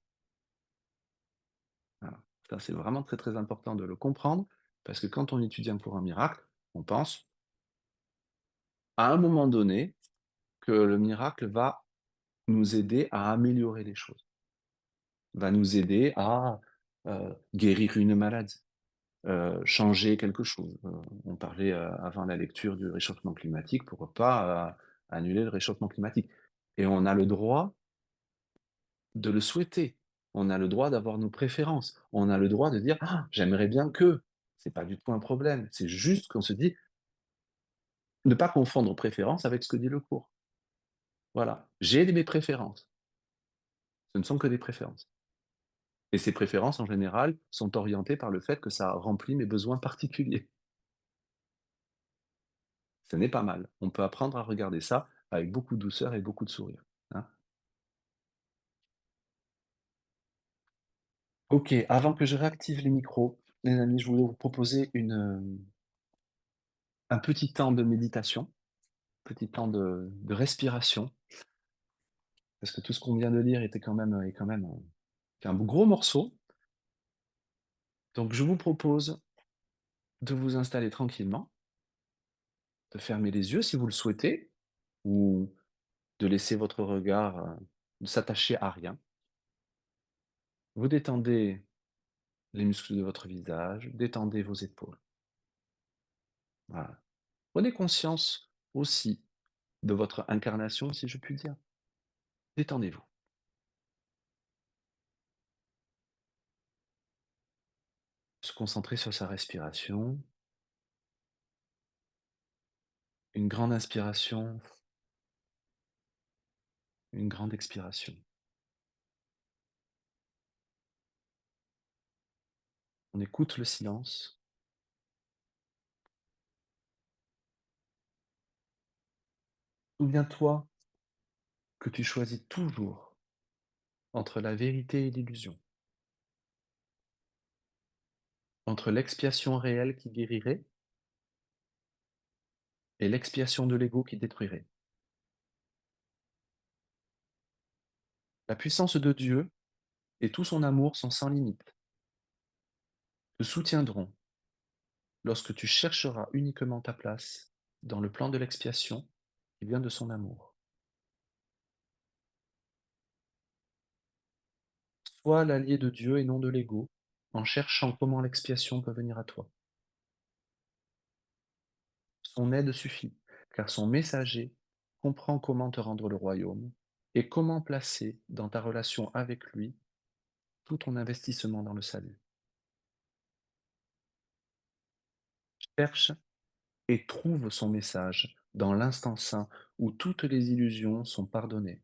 Voilà. Ça, c'est vraiment très, très important de le comprendre, parce que quand on étudie un cours en miracle, on pense, à un moment donné, que le miracle va nous aider à améliorer les choses, va nous aider à guérir une maladie, changer quelque chose. On parlait avant la lecture du réchauffement climatique pour ne pas annuler le réchauffement climatique. Et on a le droit de le souhaiter. On a le droit d'avoir nos préférences. On a le droit de dire: «Ah, j'aimerais bien que». C'est pas du tout un problème. C'est juste qu'on se dit: ne pas confondre préférences avec ce que dit le cours. Voilà. J'ai mes préférences. Ce ne sont que des préférences. Et ces préférences, en général, sont orientées par le fait que ça remplit mes besoins particuliers. Ce n'est pas mal. On peut apprendre à regarder ça avec beaucoup de douceur et beaucoup de sourire, hein. OK, avant que je réactive les micros, les amis, je voulais vous proposer un petit temps de méditation, petit temps de respiration, parce que tout ce qu'on vient de lire était quand même, est quand même, un gros morceau. Donc je vous propose de vous installer tranquillement, de fermer les yeux si vous le souhaitez, ou de laisser votre regard, ne s'attacher à rien. Vous détendez les muscles de votre visage, détendez vos épaules. Voilà. Prenez conscience aussi de votre incarnation, si je puis dire. Détendez-vous. Se concentrer sur sa respiration, une grande inspiration, une grande expiration. On écoute le silence. Souviens-toi que tu choisis toujours entre la vérité et l'illusion, entre l'expiation réelle qui guérirait et l'expiation de l'ego qui détruirait. La puissance de Dieu et tout son amour sont sans limite, te soutiendront lorsque tu chercheras uniquement ta place dans le plan de l'expiation qui vient de son amour. Sois l'allié de Dieu et non de l'ego, en cherchant comment l'expiation peut venir à toi. Son aide suffit, car son messager comprend comment te rendre le royaume et comment placer dans ta relation avec lui tout ton investissement dans le salut. Cherche et trouve son message dans l'instant saint où toutes les illusions sont pardonnées.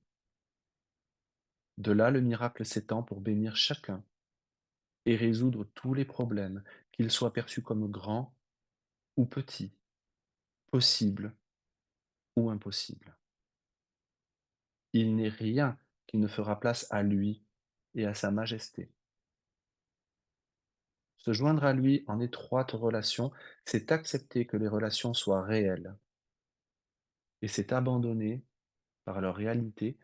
De là, le miracle s'étend pour bénir chacun et résoudre tous les problèmes, qu'ils soient perçus comme grands ou petits, possibles ou impossibles. Il n'est rien qui ne fera place à lui et à sa majesté. Se joindre à lui en étroite relation, c'est accepter que les relations soient réelles et c'est abandonner, par leur réalité,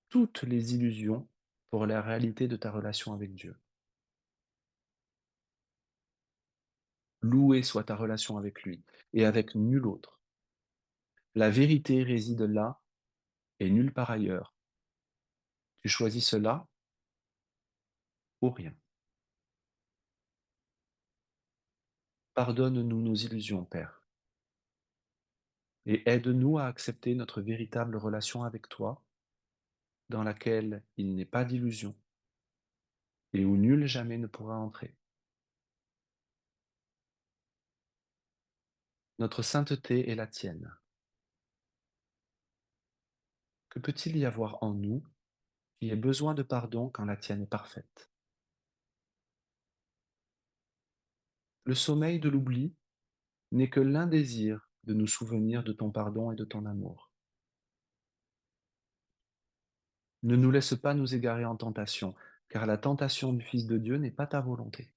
toutes les illusions pour la réalité de ta relation avec Dieu. Louée soit ta relation avec lui et avec nul autre. La vérité réside là et nulle part ailleurs. Tu choisis cela ou rien. Pardonne-nous nos illusions, Père, et aide-nous à accepter notre véritable relation avec toi, dans laquelle il n'est pas d'illusion et où nul jamais ne pourra entrer. Notre sainteté est la tienne. Que peut-il y avoir en nous qui ait besoin de pardon quand la tienne est parfaite? Le sommeil de l'oubli n'est que l'indésir de nous souvenir de ton pardon et de ton amour. Ne nous laisse pas nous égarer en tentation, car la tentation du Fils de Dieu n'est pas ta volonté.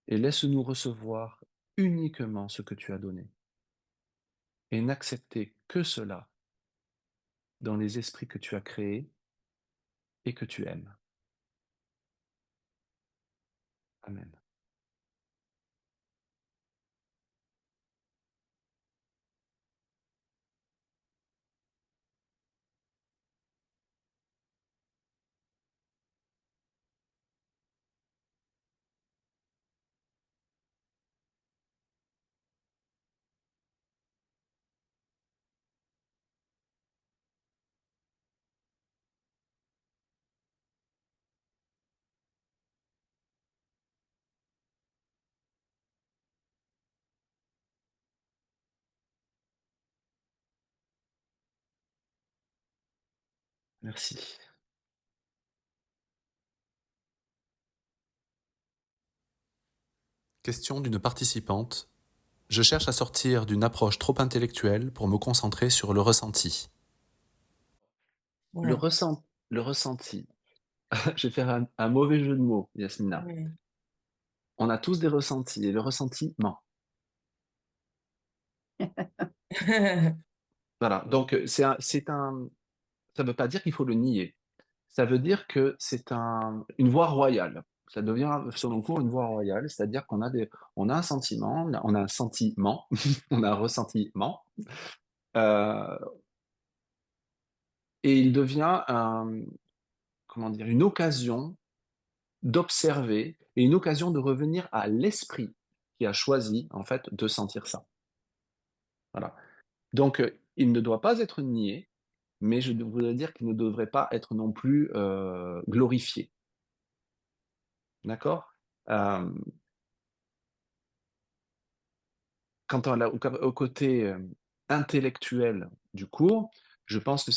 Et laisse-nous recevoir uniquement ce que tu as donné, et n'accepter que cela dans les esprits que tu as créés et que tu aimes. Amen. Merci. Question d'une participante. Je cherche à sortir d'une approche trop intellectuelle pour me concentrer sur le ressenti. Le, Ouais, ressent, le ressenti. Je vais faire un mauvais jeu de mots, Yasmina. ouais. On a tous des ressentis et le ressenti ment. Voilà, donc ça ne veut pas dire qu'il faut le nier. Ça veut dire que c'est une voie royale. Ça devient, selon cours, une voie royale, c'est-à-dire on a un sentiment, on a un sentiment, on a un ressentiment, euh, et il devient comment dire, une occasion d'observer et une occasion de revenir à l'esprit qui a choisi, en fait, de sentir ça. Voilà. Donc, il ne doit pas être nié, mais je voudrais dire qu'il ne devrait pas être non plus glorifié. D'accord? Euh, Quant au côté intellectuel du cours, je pense que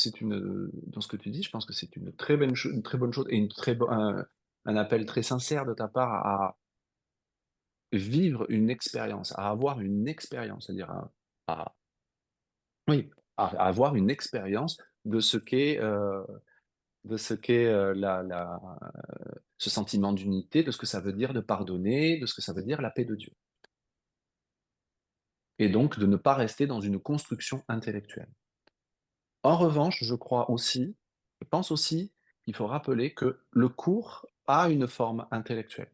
dans ce que tu dis, je pense que c'est une très bonne chose et un appel très sincère de ta part vivre une expérience, à avoir une expérience, c'est-à-dire oui, à avoir une expérience de ce qu'est ce sentiment d'unité, de ce que ça veut dire de pardonner, de ce que ça veut dire la paix de Dieu. Et donc de ne pas rester dans une construction intellectuelle. En revanche, je pense aussi qu'il faut rappeler que le cours a une forme intellectuelle.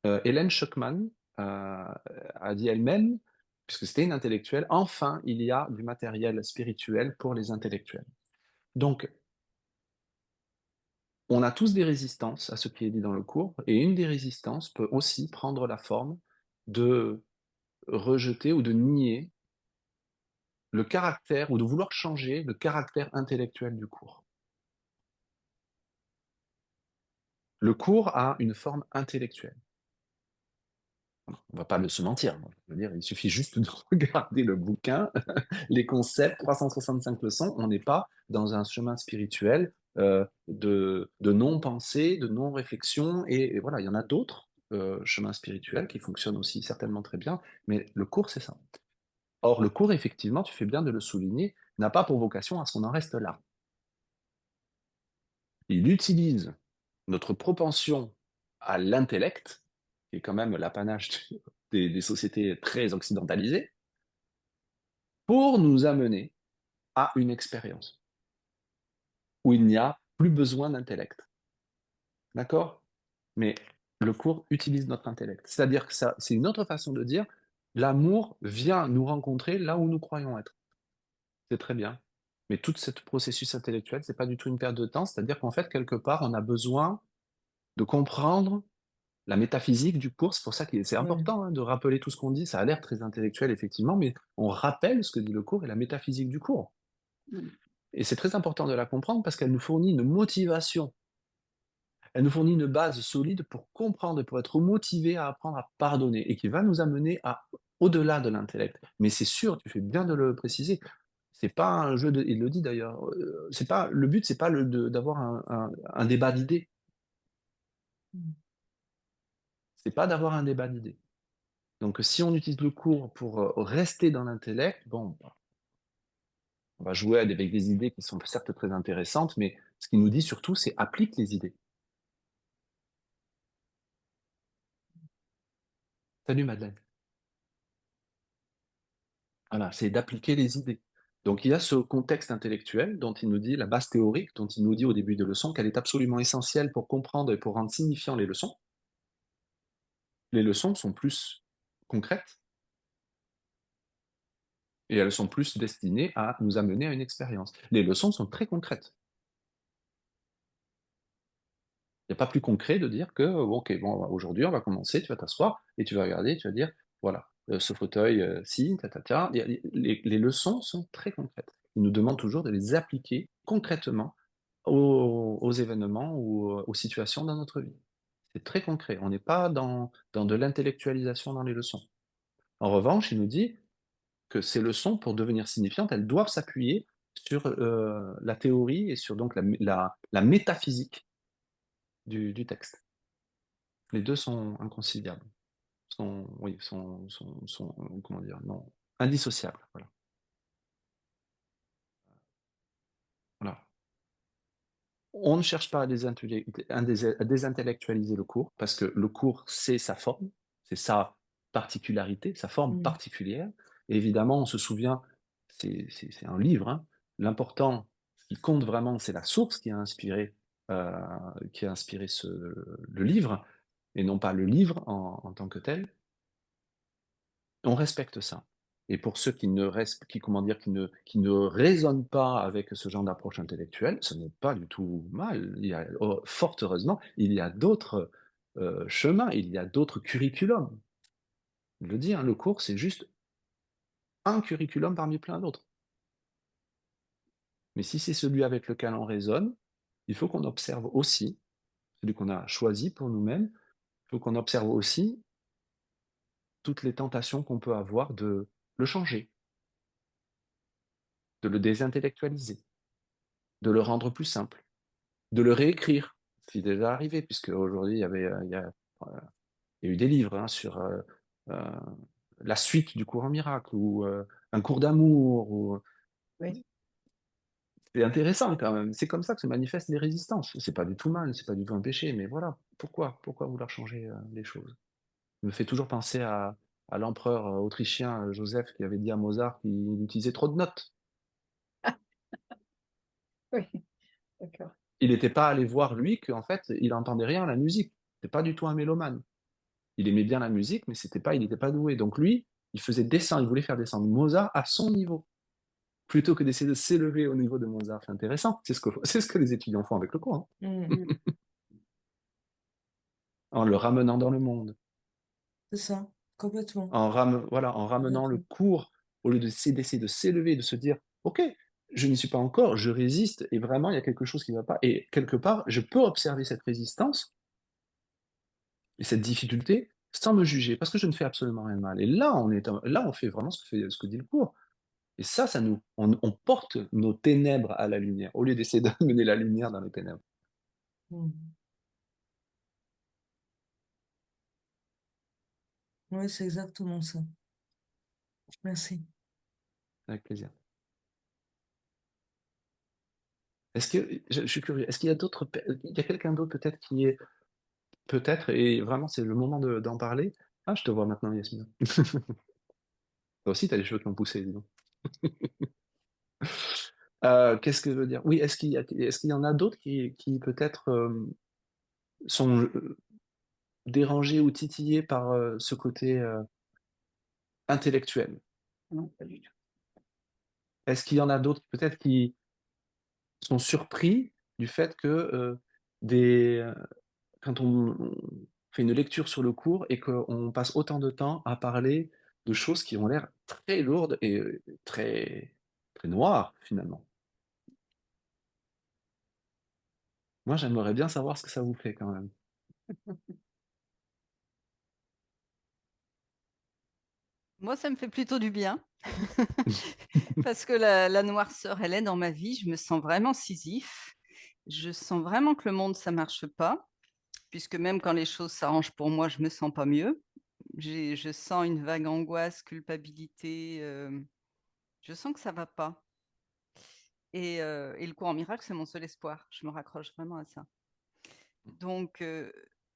Hélène Schuckmann a dit elle-même, puisque c'était une intellectuelle, enfin, il y a du matériel spirituel pour les intellectuels. Donc, on a tous des résistances à ce qui est dit dans le cours, et une des résistances peut aussi prendre la forme de rejeter ou de nier le caractère, ou de vouloir changer le caractère intellectuel du cours. Le cours a une forme intellectuelle. On va pas se mentir. Je veux dire, il suffit juste de regarder le bouquin, les concepts, 365 leçons. On n'est pas dans un chemin spirituel de non-pensée, de non-réflexion. Et voilà, il y en a d'autres chemins spirituels qui fonctionnent aussi certainement très bien. Mais le cours, c'est ça. Or, le cours, effectivement, tu fais bien de le souligner, n'a pas pour vocation à ce qu'on en reste là. Il utilise notre propension à l'intellect, qui est quand même l'apanage des sociétés très occidentalisées, pour nous amener à une expérience où il n'y a plus besoin d'intellect. D'accord? Mais le cours utilise notre intellect. C'est-à-dire que ça, c'est une autre façon de dire l'amour vient nous rencontrer là où nous croyons être. C'est très bien. Mais tout ce processus intellectuel, c'est pas du tout une perte de temps. C'est-à-dire qu'en fait, quelque part, on a besoin de comprendre la métaphysique du cours. C'est pour ça que c'est Ouais. important de rappeler tout ce qu'on dit. Ça a l'air très intellectuel, effectivement, mais on rappelle ce que dit le cours et la métaphysique du cours. Mmh. Et c'est très important de la comprendre parce qu'elle nous fournit une motivation. Elle nous fournit une base solide pour comprendre et pour être motivé à apprendre à pardonner et qui va nous amener au-delà de l'intellect. Mais c'est sûr, tu fais bien de le préciser, c'est pas un jeu il le dit d'ailleurs, c'est pas, le but, c'est pas d'avoir un débat d'idées. Mmh. C'est pas d'avoir un débat d'idées. Donc, si on utilise le cours pour rester dans l'intellect, bon, bah, on va jouer avec des idées qui sont certes très intéressantes, mais ce qu'il nous dit surtout, c'est applique les idées. Salut Madeleine. Voilà, c'est d'appliquer les idées. Donc il y a ce contexte intellectuel dont il nous dit, la base théorique dont il nous dit au début de leçon qu'elle est absolument essentielle pour comprendre et pour rendre signifiant les leçons. Les leçons sont plus concrètes et elles sont plus destinées à nous amener à une expérience. Les leçons sont très concrètes. Il n'y a pas plus concret de dire que, ok, bon, aujourd'hui on va commencer, tu vas t'asseoir et tu vas regarder, tu vas dire, voilà, ce fauteuil, si, ta. Les leçons sont très concrètes. Ils nous demandent toujours de les appliquer concrètement aux événements ou aux situations dans notre vie. C'est très concret. On n'est pas dans de l'intellectualisation dans les leçons. En revanche, il nous dit que ces leçons, pour devenir signifiantes, elles doivent s'appuyer sur la théorie et sur donc la métaphysique du texte. Les deux sont inconciliables, oui, comment dire, non, indissociables. Voilà. Voilà. On ne cherche pas à désintellectualiser le cours, parce que le cours, c'est sa forme, c'est sa particularité, sa forme Mmh. particulière. Et évidemment, on se souvient, c'est un livre, hein. L'important, ce qui compte vraiment, c'est la source heu, qui a inspiré le livre, et non pas le livre en tant que tel. On respecte ça. Et pour ceux qui ne resp qui comment dire? Qui ne raisonnent pas avec ce genre d'approche intellectuelle, ce n'est pas du tout mal. Il y a fort heureusement, il y a d'autres, chemins, il y a d'autres curriculums. Je le dis, hein, le cours, c'est juste un curriculum parmi plein d'autres. Mais si c'est celui avec lequel on raisonne, il faut qu'on observe aussi, celui qu'on a choisi pour nous-mêmes, il faut qu'on observe aussi toutes les tentations qu'on peut avoir de le changer, de le désintellectualiser, de le rendre plus simple. De le réécrire, c'est déjà arrivé, puisque aujourd'hui il y avait, il y a eu des livres, hein, sur, heu, la suite du cours en miracle, ou, un cours d'amour, ou Oui. c'est intéressant quand même. C'est comme ça que se manifestent les résistances. C'est pas du tout mal, c'est pas du tout un péché, mais voilà, pourquoi vouloir changer, les choses? Ça me fait toujours penser à l'empereur, autrichien, Joseph, qui avait dit à Mozart qu'il utilisait trop de notes. Oui, d'accord. Il n'était pas allé voir lui qu'en fait, il entendait rien à la musique. C'est pas du tout un mélomane. Il aimait bien la musique, mais il n'était pas doué. Donc lui, il voulait faire descendre Mozart à son niveau, plutôt que d'essayer de s'élever au niveau de Mozart. C'est intéressant. C'est ce que les étudiants font avec le cours, Mmh hein, mh. en le ramenant dans le monde, C'est ça, complètement, en ramenant le complètement. cours, au lieu d'essayer de s'élever, de se dire: «OK, je n'y suis pas encore, je résiste et vraiment il y a quelque chose qui ne va pas, et quelque part, je peux observer cette résistance et cette difficulté sans me juger, parce que je ne fais absolument rien de mal», et là, on fait vraiment ce que dit le cours. Et ça nous on porte nos ténèbres à la lumière, au lieu d'essayer d'amener la lumière dans les ténèbres. Mmh. Ouais, c'est exactement ça. Merci. Avec plaisir. Est-ce que je suis curieux, est-ce qu'il y a il y a quelqu'un d'autre peut-être qui est peut-être, et vraiment c'est le moment d'en parler. Ah, je te vois maintenant, Yasmina. Toi aussi, tu as les cheveux qui ont poussé, dis donc. Qu'est-ce que je veux dire? Oui, est-ce qu'il y en a d'autres qui peut-être, sont, dérangés ou titillés par, ce côté, intellectuel? Non, pas du tout. Est-ce qu'il y en a d'autres peut-être qui sont surpris du fait que, des, quand on fait une lecture sur le cours et qu'on passe autant de temps à parler de choses qui ont l'air très lourdes et très très noires finalement. Moi, j'aimerais bien savoir ce que ça vous fait quand même. Moi, ça me fait plutôt du bien parce que la noirceur, elle est dans ma vie. Je me sens vraiment Sisyphe. Je sens vraiment que le monde, ça marche pas, puisque même quand les choses s'arrangent pour moi, je me sens pas mieux. Je sens une vague angoisse, culpabilité, je sens que ça va pas et le cours en miracle, c'est mon seul espoir. Je me raccroche vraiment à ça. Donc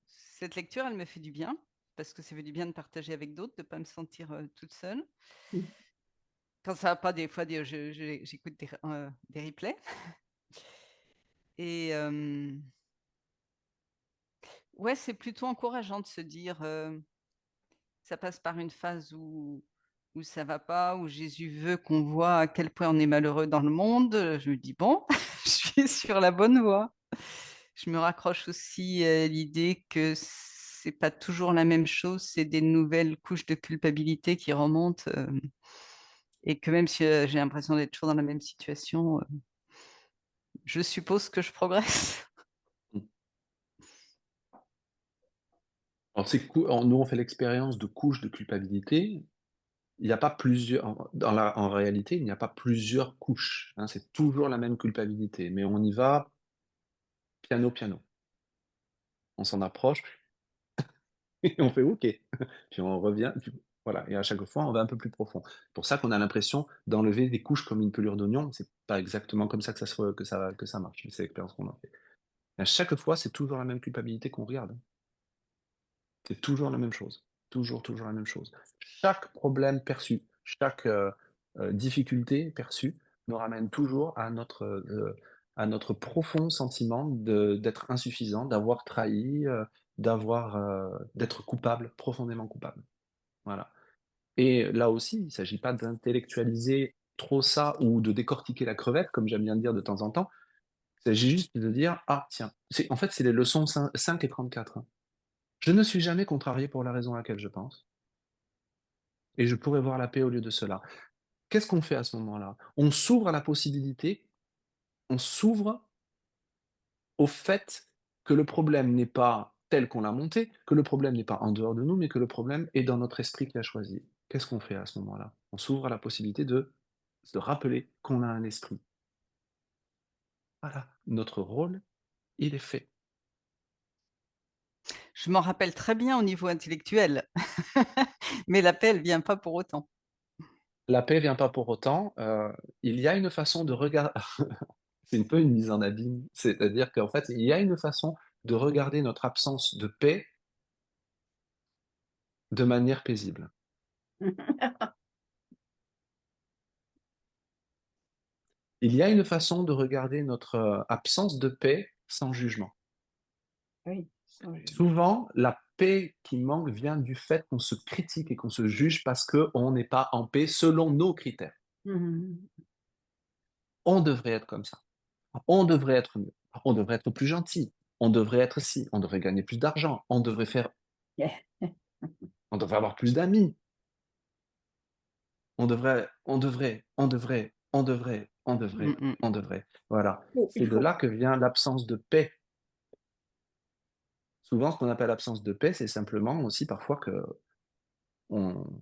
cette lecture, elle me fait du bien parce que ça fait du bien de partager avec d'autres, de pas me sentir, toute seule. Mmh. Quand ça va pas, des fois, j'écoute des replays et ouais, c'est plutôt encourageant de se dire, ça passe par une phase où ça va pas, où Jésus veut qu'on voit à quel point on est malheureux dans le monde, je me dis: «Bon, je suis sur la bonne voie». Je me raccroche aussi à l'idée que c'est pas toujours la même chose, c'est des nouvelles couches de culpabilité qui remontent, et que même si, j'ai l'impression d'être toujours dans la même situation, je suppose que je progresse. Mmh. Alors nous, on fait l'expérience de couches de culpabilité. Il n'y a pas plusieurs en réalité, il n'y a pas plusieurs couches, hein, c'est toujours la même culpabilité, mais on y va piano, piano. On s'en approche et on fait «OK». Puis on revient, puis voilà, et à chaque fois, on va un peu plus profond. C'est pour ça qu'on a l'impression d'enlever des couches comme une pelure d'oignon. C'est pas exactement comme ça que ça marche, mais c'est l'expérience qu'on en fait. Et à chaque fois, c'est toujours la même culpabilité qu'on regarde. C'est toujours la même chose. Toujours, toujours la même chose. Chaque problème perçu, chaque, difficulté perçue nous ramène toujours à notre profond sentiment d'être insuffisant, d'avoir trahi, d'être coupable, profondément coupable. Voilà. Et là aussi, il ne s'agit pas d'intellectualiser trop ça ou de décortiquer la crevette, comme j'aime bien dire de temps en temps. Il s'agit juste de dire: «Ah tiens», en fait, c'est les leçons 5 et 34, hein. Je ne suis jamais contrarié pour la raison à laquelle je pense, et je pourrais voir la paix au lieu de cela. Qu'est-ce qu'on fait à ce moment-là? On s'ouvre à la possibilité, on s'ouvre au fait que le problème n'est pas tel qu'on l'a monté, que le problème n'est pas en dehors de nous, mais que le problème est dans notre esprit qui a choisi. Qu'est-ce qu'on fait à ce moment-là? On s'ouvre à la possibilité de se rappeler qu'on a un esprit. Voilà, notre rôle, il est fait. Je m'en rappelle très bien au niveau intellectuel, mais la paix, elle vient pas pour autant. La paix vient pas pour autant, il y a une façon de regarder. C'est un peu une mise en abîme, c'est-à-dire qu'en fait, il y a une façon de regarder notre absence de paix de manière paisible. Il y a une façon de regarder notre, absence de paix sans jugement. Oui, sans jugement. Souvent, la paix qui manque vient du fait qu'on se critique et qu'on se juge parce qu'on n'est pas en paix selon nos critères. Mmh. On devrait être comme ça, on devrait être mieux, on devrait être plus gentil, on devrait être ci, on devrait gagner plus d'argent, on devrait avoir plus d'amis, Mmh mh. on devrait. Voilà. Il C'est de faut là que vient l'absence de paix. Souvent, ce qu'on appelle l'absence de paix, c'est simplement aussi parfois qu'on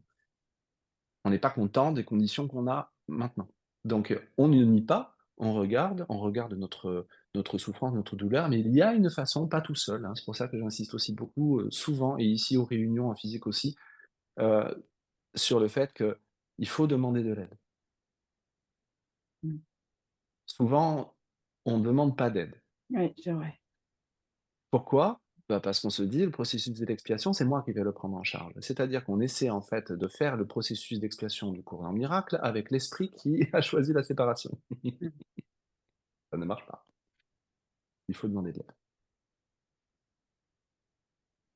on n'est pas content des conditions qu'on a maintenant. Donc, on ne nie pas, on regarde notre souffrance, notre douleur, mais il y a une façon, pas tout seul, hein, c'est pour ça que j'insiste aussi beaucoup, souvent et ici aux réunions en physique aussi, heu, sur le fait qu'il faut demander de l'aide. mmh, Souvent, on ne demande pas d'aide. oui, c'est vrai. Pourquoi? Bah, parce qu'on se dit: «Le processus de l'expiation, c'est moi qui vais le prendre en charge». C'est-à-dire qu'on essaie en fait de faire le processus d'expiation du courant miracle avec l'esprit qui a choisi la séparation. Mmh. Ça ne marche pas. Il faut demander de l'aide.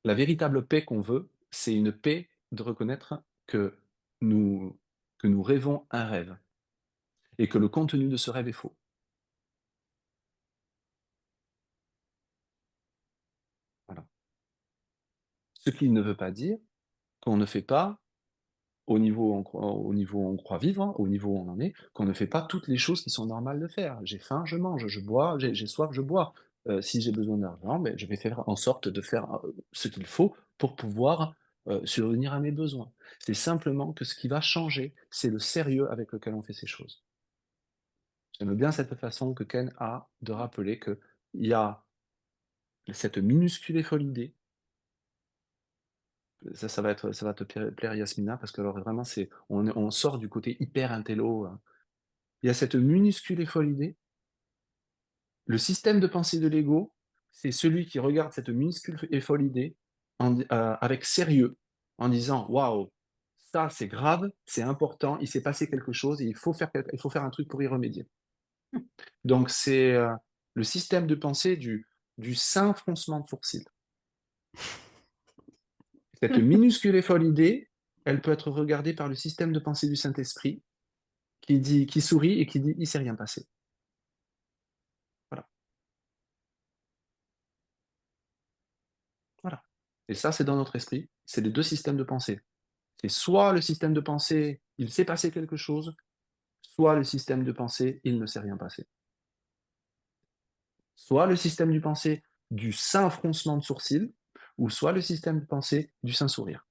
La véritable paix qu'on veut, c'est une paix de reconnaître que nous que nous rêvons un rêve et que le contenu de ce rêve est faux. Voilà. Ce qui ne veut pas dire qu'on ne fait pas au niveau où on croit vivre, hein, au niveau où on en est, qu'on ne fait pas toutes les choses qui sont normales de faire. J'ai faim, je mange, je bois, j'ai soif, je bois. Si j'ai besoin d'argent, beh, je vais faire en sorte de faire, ce qu'il faut pour pouvoir, survenir à mes besoins. C'est simplement que ce qui va changer, c'est le sérieux avec lequel on fait ces choses. J'aime bien cette façon que Ken a de rappeler qu'il y a cette minuscule folle idée. Ça va te plaire Yasmina, parce que alors vraiment on sort du côté hyper intello, il y a cette minuscule et folle idée. Le système de pensée de l'ego, c'est celui qui regarde cette minuscule et folle idée avec sérieux, en disant: «Waouh, ça c'est grave, c'est important, il s'est passé quelque chose et il faut faire un truc pour y remédier». Donc c'est, le système de pensée du saint froncement de sourcil. Cette minuscule et folle idée, elle peut être regardée par le système de pensée du Saint-Esprit qui sourit et qui dit: «Il s'est rien passé». Voilà, voilà. Et ça, c'est dans notre esprit, c'est les 2 systèmes de pensée. C'est soit le système de pensée: «Il s'est passé quelque chose», soit le système de pensée: «Il ne s'est rien passé». Soit le système du pensée du saint froncement de sourcil, ou soit le système de pensée du saint sourire.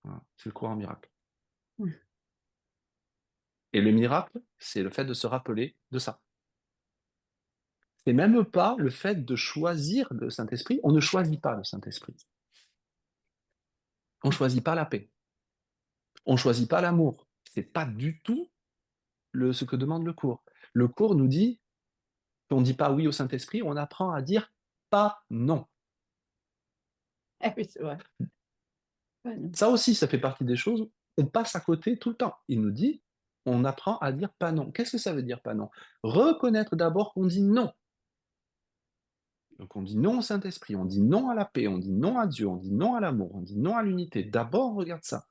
Voilà, c'est le courant miracle. Mmh. Et le miracle, c'est le fait de se rappeler de ça. C'est même pas le fait de choisir le Saint-Esprit, on ne choisit pas le Saint-Esprit. On choisit pas la paix, on choisit pas l'amour. C'est pas du tout ce que demande le cours. Le cours nous dit: On ne dit pas oui au Saint-Esprit, on apprend à dire pas non. Ah oui, c'est vrai. Ouais, non. Ça aussi, ça fait partie des choses, on passe à côté tout le temps. Il nous dit, on apprend à dire pas non. Qu'est-ce que ça veut dire pas non? Reconnaître d'abord qu'on dit non. Donc on dit non au Saint-Esprit, on dit non à la paix, on dit non à Dieu, on dit non à l'amour, on dit non à l'unité. D'abord, on regarde ça.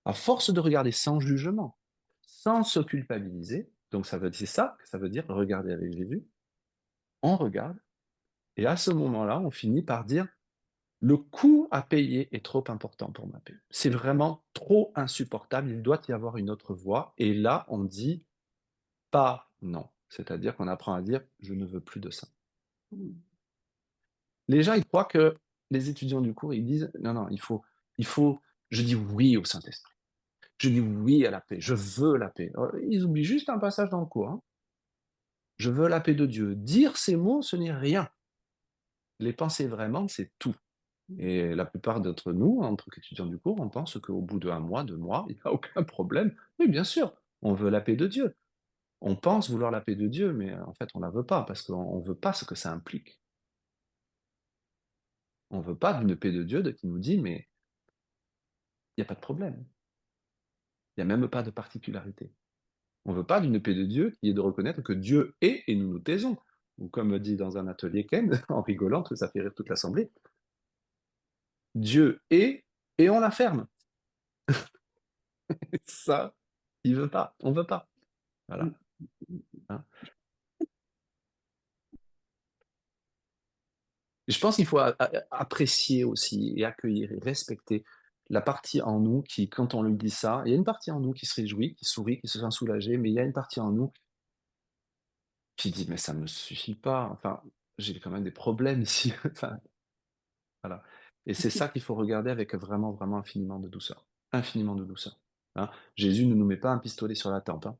À force de regarder sans jugement, sans se culpabiliser, donc c'est ça que ça veut dire regarder avec Jésus, on regarde, et à ce moment-là, on finit par dire le coût à payer est trop important pour ma paix. C'est vraiment trop insupportable, il doit y avoir une autre voie. Et là, on dit pas non. C'est-à-dire qu'on apprend à dire je ne veux plus de ça. Mmh. Les gens, ils croient que les étudiants du cours, ils disent non, non, il faut, je dis oui au Saint-Esprit. Je dis oui à la paix. Je veux la paix. Ils oublient juste un passage dans le cours, hein. Je veux la paix de Dieu. Dire ces mots, ce n'est rien. Les penser vraiment, c'est tout. Et la plupart d'entre nous, en tant qu'étudiants du cours, on pense qu'au bout d'1 mois, 2 mois, il n'y a aucun problème. Oui, bien sûr, on veut la paix de Dieu. On pense vouloir la paix de Dieu, mais en fait, on la veut pas parce qu'on veut pas ce que ça implique. On veut pas d'une paix de Dieu qui nous dit: «Mais il y a pas de problème, il y a même pas de particularité». On veut pas d'une paix de Dieu qui est de reconnaître que Dieu est et nous nous taisons. Ou comme dit dans un atelier Ken, en rigolant, que ça fait rire toute l'assemblée, Dieu est et on la ferme. Ça, il veut pas, on veut pas. Mmh. Voilà, hein. Et je pense qu'il faut apprécier aussi et accueillir et respecter la partie en nous qui, quand on lui dit ça, il y a une partie en nous qui se réjouit, qui sourit, qui se sent soulagée, mais il y a une partie en nous qui dit: «Mais ça me suffit pas, enfin, j'ai quand même des problèmes ici». Enfin, voilà. Et c'est ça qu'il faut regarder avec vraiment, vraiment infiniment de douceur, hein. Jésus ne nous met pas un pistolet sur la tempe, hein.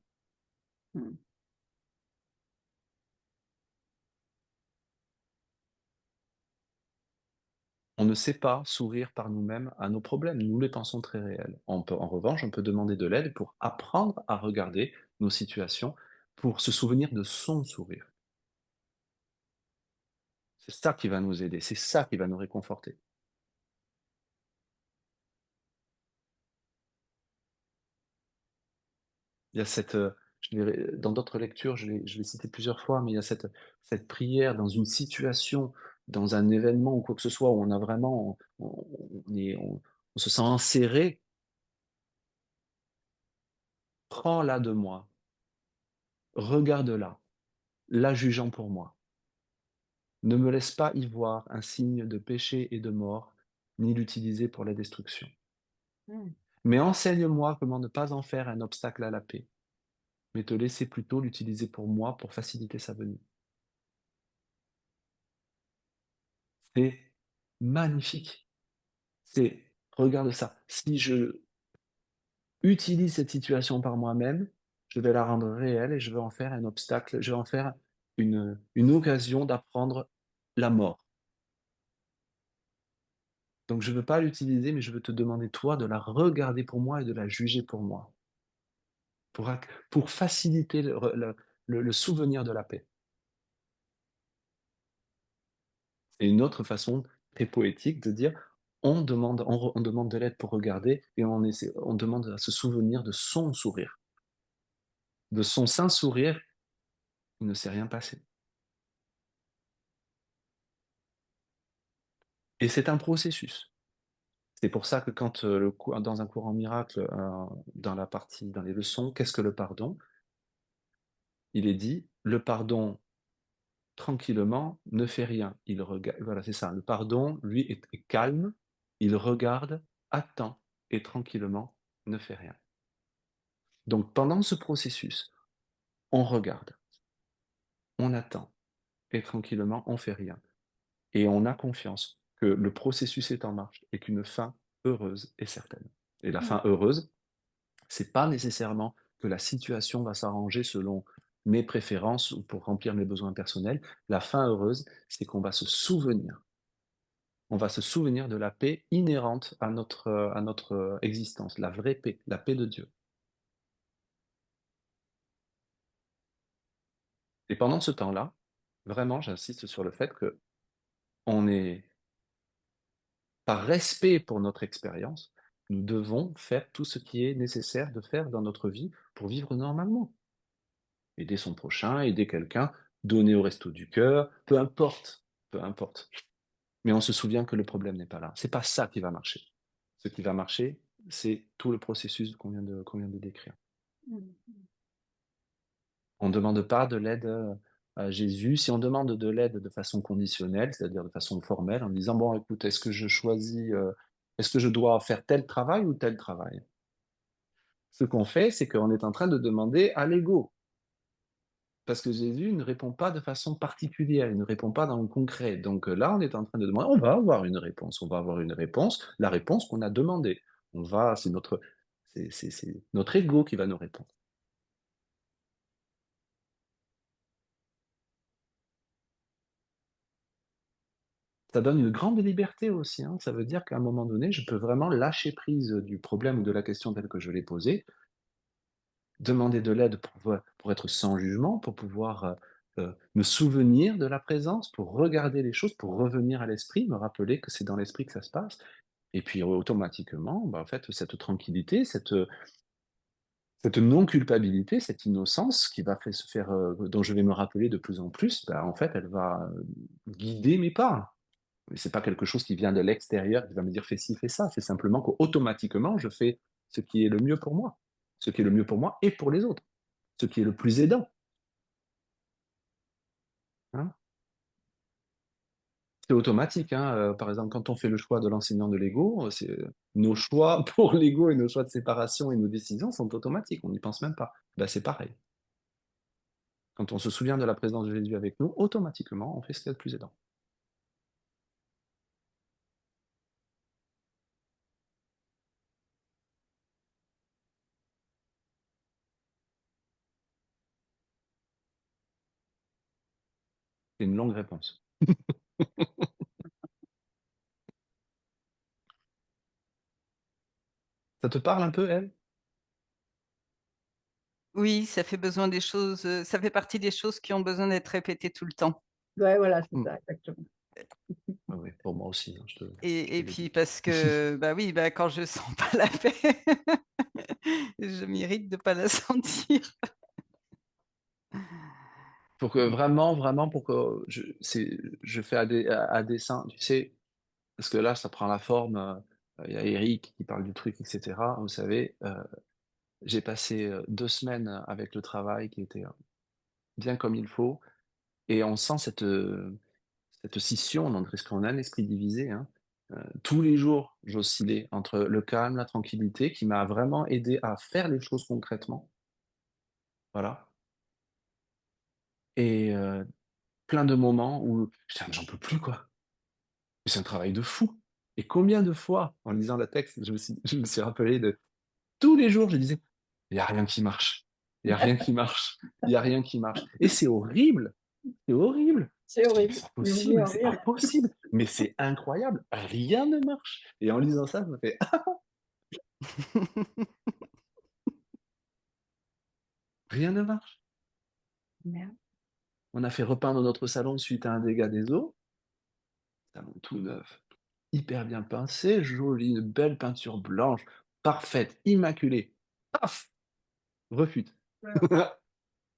Mmh. On ne sait pas sourire par nous-mêmes à nos problèmes, nous les pensons très réels. En revanche, on peut demander de l'aide pour apprendre à regarder nos situations, pour se souvenir de son sourire. C'est ça qui va nous aider, c'est ça qui va nous réconforter. Il y a cette, dans d'autres lectures, je l'ai cité plusieurs fois, mais il y a cette prière dans une situation, dans un événement ou quoi que ce soit, où on a vraiment, on se sent enserré. Prends-la de moi, regarde-la, la jugeant pour moi. Ne me laisse pas y voir un signe de péché et de mort, ni l'utiliser pour la destruction. Mmh. Mais enseigne-moi comment ne pas en faire un obstacle à la paix, mais te laisser plutôt l'utiliser pour moi pour faciliter sa venue. C'est magnifique. Regarde ça. Si je utilise cette situation par moi-même, je vais la rendre réelle et je vais en faire un obstacle, je vais en faire une occasion d'apprendre la mort. Donc je ne veux pas l'utiliser, mais je veux te demander, toi, de la regarder pour moi et de la juger pour moi, pour faciliter le souvenir de la paix. C'est une autre façon très poétique de dire, on demande de l'aide pour regarder et on demande à se souvenir de son sourire. De son saint sourire, il ne s'est rien passé. Et c'est un processus. C'est pour ça que quand, dans un cours en miracle, dans les leçons, qu'est-ce que le pardon? Il est dit: «Le pardon, tranquillement, ne fait rien. Il regarde». Voilà, c'est ça. Le pardon, lui, est calme, il regarde, attend et tranquillement ne fait rien. Donc pendant ce processus, on regarde, on attend et tranquillement, on fait rien. Et on a confiance que le processus est en marche et qu'une fin heureuse est certaine. Et la Mmh. fin heureuse, c'est pas nécessairement que la situation va s'arranger selon mes préférences ou pour remplir mes besoins personnels. La fin heureuse, c'est qu'on va se souvenir. On va se souvenir de la paix inhérente à notre existence, la vraie paix, la paix de Dieu. Et pendant ce temps-là, Vraiment, j'insiste sur le fait que on est par respect pour notre expérience, nous devons faire tout ce qui est nécessaire de faire dans notre vie pour vivre normalement. Aider son prochain, aider quelqu'un, donner au resto du cœur, peu importe, peu importe. Mais on se souvient que le problème n'est pas là. C'est pas ça qui va marcher. Ce qui va marcher, c'est tout le processus qu'on vient de décrire. Mmh. On ne demande pas de l'aide, à Jésus. Si on demande de l'aide de façon conditionnelle, c'est-à-dire de façon formelle, en disant: «Bon écoute, est-ce que je dois faire tel travail ou tel travail?» Ce qu'on fait, c'est qu'on est en train de demander à l'ego. Parce que Jésus ne répond pas de façon particulière, il ne répond pas dans le concret. Donc là, on est en train de demander, on va avoir une réponse, la réponse qu'on a demandée. C'est notre ego qui va nous répondre. Ça donne une grande liberté aussi, hein. Ça veut dire qu'à un moment donné, je peux vraiment lâcher prise du problème ou de la question telle que je l'ai posée, demander de l'aide pour être sans jugement, pour pouvoir me souvenir de la présence, pour regarder les choses, pour revenir à l'esprit, me rappeler que c'est dans l'esprit que ça se passe. Et puis automatiquement, bah, en fait, cette tranquillité, cette non-culpabilité, cette innocence qui va se faire, dont je vais me rappeler de plus en plus, bah, en fait, elle va guider mes pas. Mais c'est pas quelque chose qui vient de l'extérieur, qui va me dire: «Fais ci, fais ça». C'est simplement qu'automatiquement, je fais ce qui est le mieux pour moi. Ce qui est le mieux pour moi et pour les autres. Ce qui est le plus aidant, hein. C'est automatique, hein, par exemple, quand on fait le choix de l'enseignant de l'ego, nos choix pour l'ego et nos choix de séparation et nos décisions sont automatiques, on n'y pense même pas. Bah, c'est pareil. Quand on se souvient de la présence de Jésus avec nous, automatiquement, on fait ce qu'il y a de plus aidant. C'est une longue réponse. Ça te parle un peu, elle? Oui, ça fait besoin des choses, ça fait partie des choses qui ont besoin d'être répétées tout le temps. Ouais, voilà, c'est Mmh. ça, exactement. Oui, oui, pour moi aussi, hein, je te Et le puis dis. parce que, bah, oui, bah, quand je sens pas la paix, je m'irrite de pas la sentir. Pour que vraiment, vraiment, pour que je fais à dessein, tu sais? Parce que là, ça prend la forme, il y a Eric qui parle du truc et cetera. Vous savez, j'ai passé, 2 semaines avec le travail qui était, bien comme il faut et on sent cette scission donc parce qu'on a un esprit divisé, hein. Tous les jours, j'oscillais entre le calme, la tranquillité qui m'a vraiment aidé à faire les choses concrètement, voilà et plein de moments où j'étais: «Ah mais j'en peux plus quoi, c'est un travail de fou» et combien de fois, en lisant le texte, je me suis rappelé de tous les jours, je disais: «Il y a rien qui marche, il y a rien qui marche, il y a rien qui marche» et c'est horrible, c'est horrible. C'est Je dis: «Mais horrible. c'est pas Il vaut mieux possible, en c'est rire. pas possible, mais c'est incroyable, rien ne marche» et en lisant ça, je me fais: «Ah, rien ne marche». Merde. On a fait repeindre notre salon suite à un dégât des eaux, salon tout neuf, hyper bien pincé, joli, une belle peinture blanche, parfaite, immaculée. Paf! Refuse. Ouais.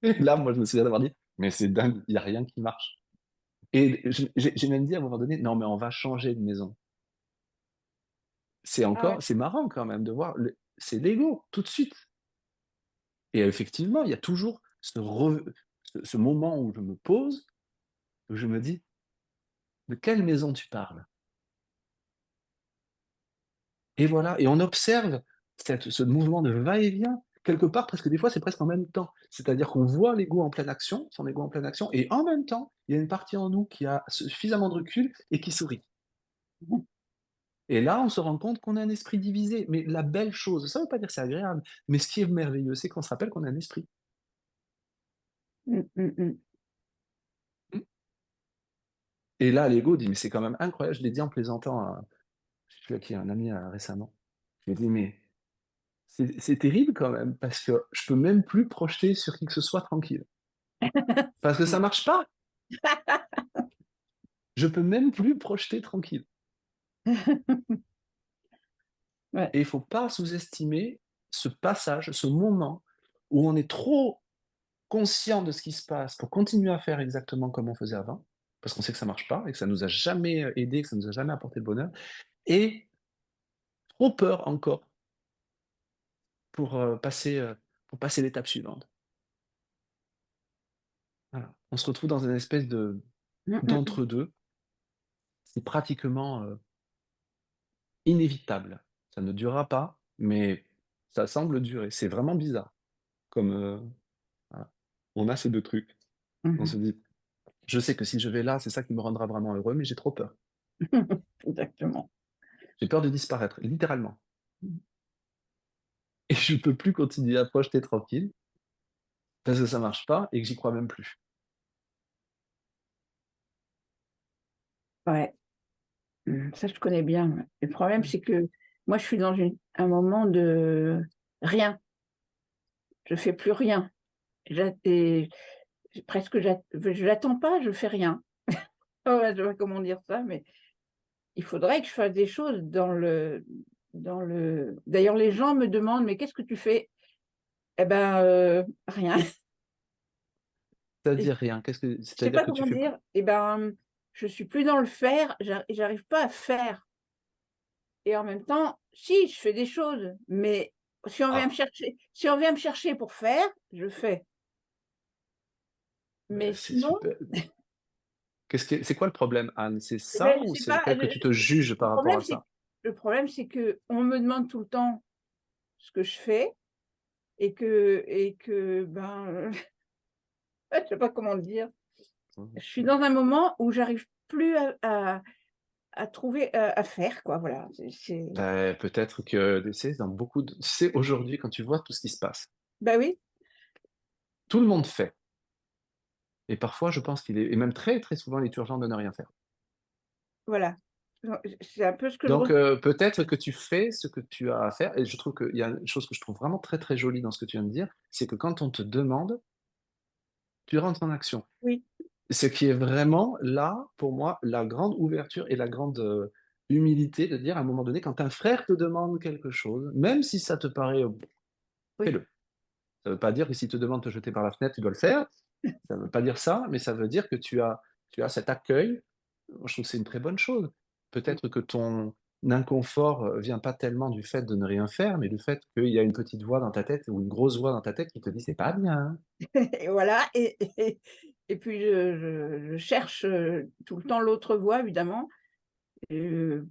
Et là, moi, je me souviens d'avoir dit: «Mais c'est dingue, il y a rien qui marche» et j'ai même dit à un moment donné: «Non, mais on va changer de maison». Ah ouais. C'est marrant quand même de voir c'est l'ego, tout de suite et effectivement, il y a toujours ce moment où je me pose, où je me dis: «De quelle maison tu parles?» Et voilà et on observe ce mouvement de va-et-vient, quelque part, presque des fois, c'est presque en même temps. C'est-à-dire qu'on voit l'ego en pleine action, son ego en pleine action et en même temps, il y a une partie en nous qui a suffisamment de recul et qui sourit. Et là, on se rend compte qu'on a un esprit divisé. Mais la belle chose, ça ne veut pas dire que c'est agréable, mais ce qui est merveilleux, c'est qu'on se rappelle qu'on a un esprit. Mmh, mmh mh. Mmh. Et là, l'ego dit: «Mais c'est quand même incroyable», je l'ai dit en plaisantant à je sais plus à qui, à un ami, récemment. Je lui ai dit: «Mais c'est terrible quand même parce que je peux même plus projeter sur qui que ce soit tranquille. Parce que ça Mmh. marche pas. Je peux même plus projeter tranquille. Ouais. Et il faut pas sous-estimer ce passage, ce moment où on est trop conscient de ce qui se passe pour continuer à faire exactement comme on faisait avant, parce qu'on sait que ça marche pas et que ça nous a jamais, aidé, que ça nous a jamais apporté de bonheur et trop peur encore pour, passer l'étape suivante. Voilà. On se retrouve dans une espèce de Mmh, mmh, mmh. d'entre-deux. C'est pratiquement, inévitable. Ça ne durera pas, mais ça semble durer. C'est vraiment bizarre comme, voilà. On a ces 2 trucs. On Mmh. se dit: «Je sais que si je vais là, c'est ça qui me rendra vraiment heureux», mais j'ai trop peur. Exactement. J'ai peur de disparaître, littéralement. Mmh. Et je peux plus continuer à projeter tranquille, parce que ça marche pas et que j'y crois même plus. Ouais. Ça, je connais bien, ouais. Le problème, Mmh. c'est que moi, je suis dans un moment de rien. Je fais plus rien. Et presque j'attends pas, je fais rien. Ouais, je sais pas comment dire ça, mais il faudrait que je fasse des choses d'ailleurs, les gens me demandent: «Mais qu'est-ce que tu fais?» Eh ben, rien. Et C'est-à-dire rien, je sais c'est-à-dire pas que tu comment fais quoi? dire. Et ben, je suis plus dans le faire, j'arrive pas à faire. Et en même temps, si, je fais des choses, mais Ah, si on vient me chercher pour faire, je fais. Mais c'est sinon, super. C'est quoi le problème, Anne? C'est eh ben, ça je ou sais c'est le pas, fait que tu te juges le par rapport problème, à ça? c'est qu'on me demande tout le temps ce que je fais et que, ben, je sais pas comment le dire. Mmh. Je suis dans un moment où j'arrive plus à trouver, à faire quoi, voilà. Peut-être que tu sais, dans beaucoup de tu sais, aujourd'hui, quand tu vois tout ce qui se passe, Bah oui, tout le monde fait et parfois je pense qu'il est et même très, très souvent, il est urgent de ne rien faire. voilà. C'est un peu ce que je Donc ressens. peut-être que tu fais ce que tu as à faire et je trouve qu'il y a une chose que je trouve vraiment très, très jolie dans ce que tu viens de dire, c'est que quand on te demande, tu rentres en action. Oui, Ce qui est vraiment là, pour moi, la grande ouverture et la grande, humilité de dire à un moment donné, quand un frère te demande quelque chose, même si ça te paraît, oui. fais-le. Ça ne veut pas dire que s'il te demande de te jeter par la fenêtre, tu dois le faire. Ça ne veut pas dire ça, mais ça veut dire que tu as cet accueil. Moi, je trouve que c'est une très bonne chose. Peut-être que ton inconfort, vient pas tellement du fait de ne rien faire, mais du fait qu'il y a une petite voix dans ta tête ou une grosse voix dans ta tête qui te dit: «C'est pas bien». Et voilà. Et puis je cherche, tout le temps l'autre voie évidemment.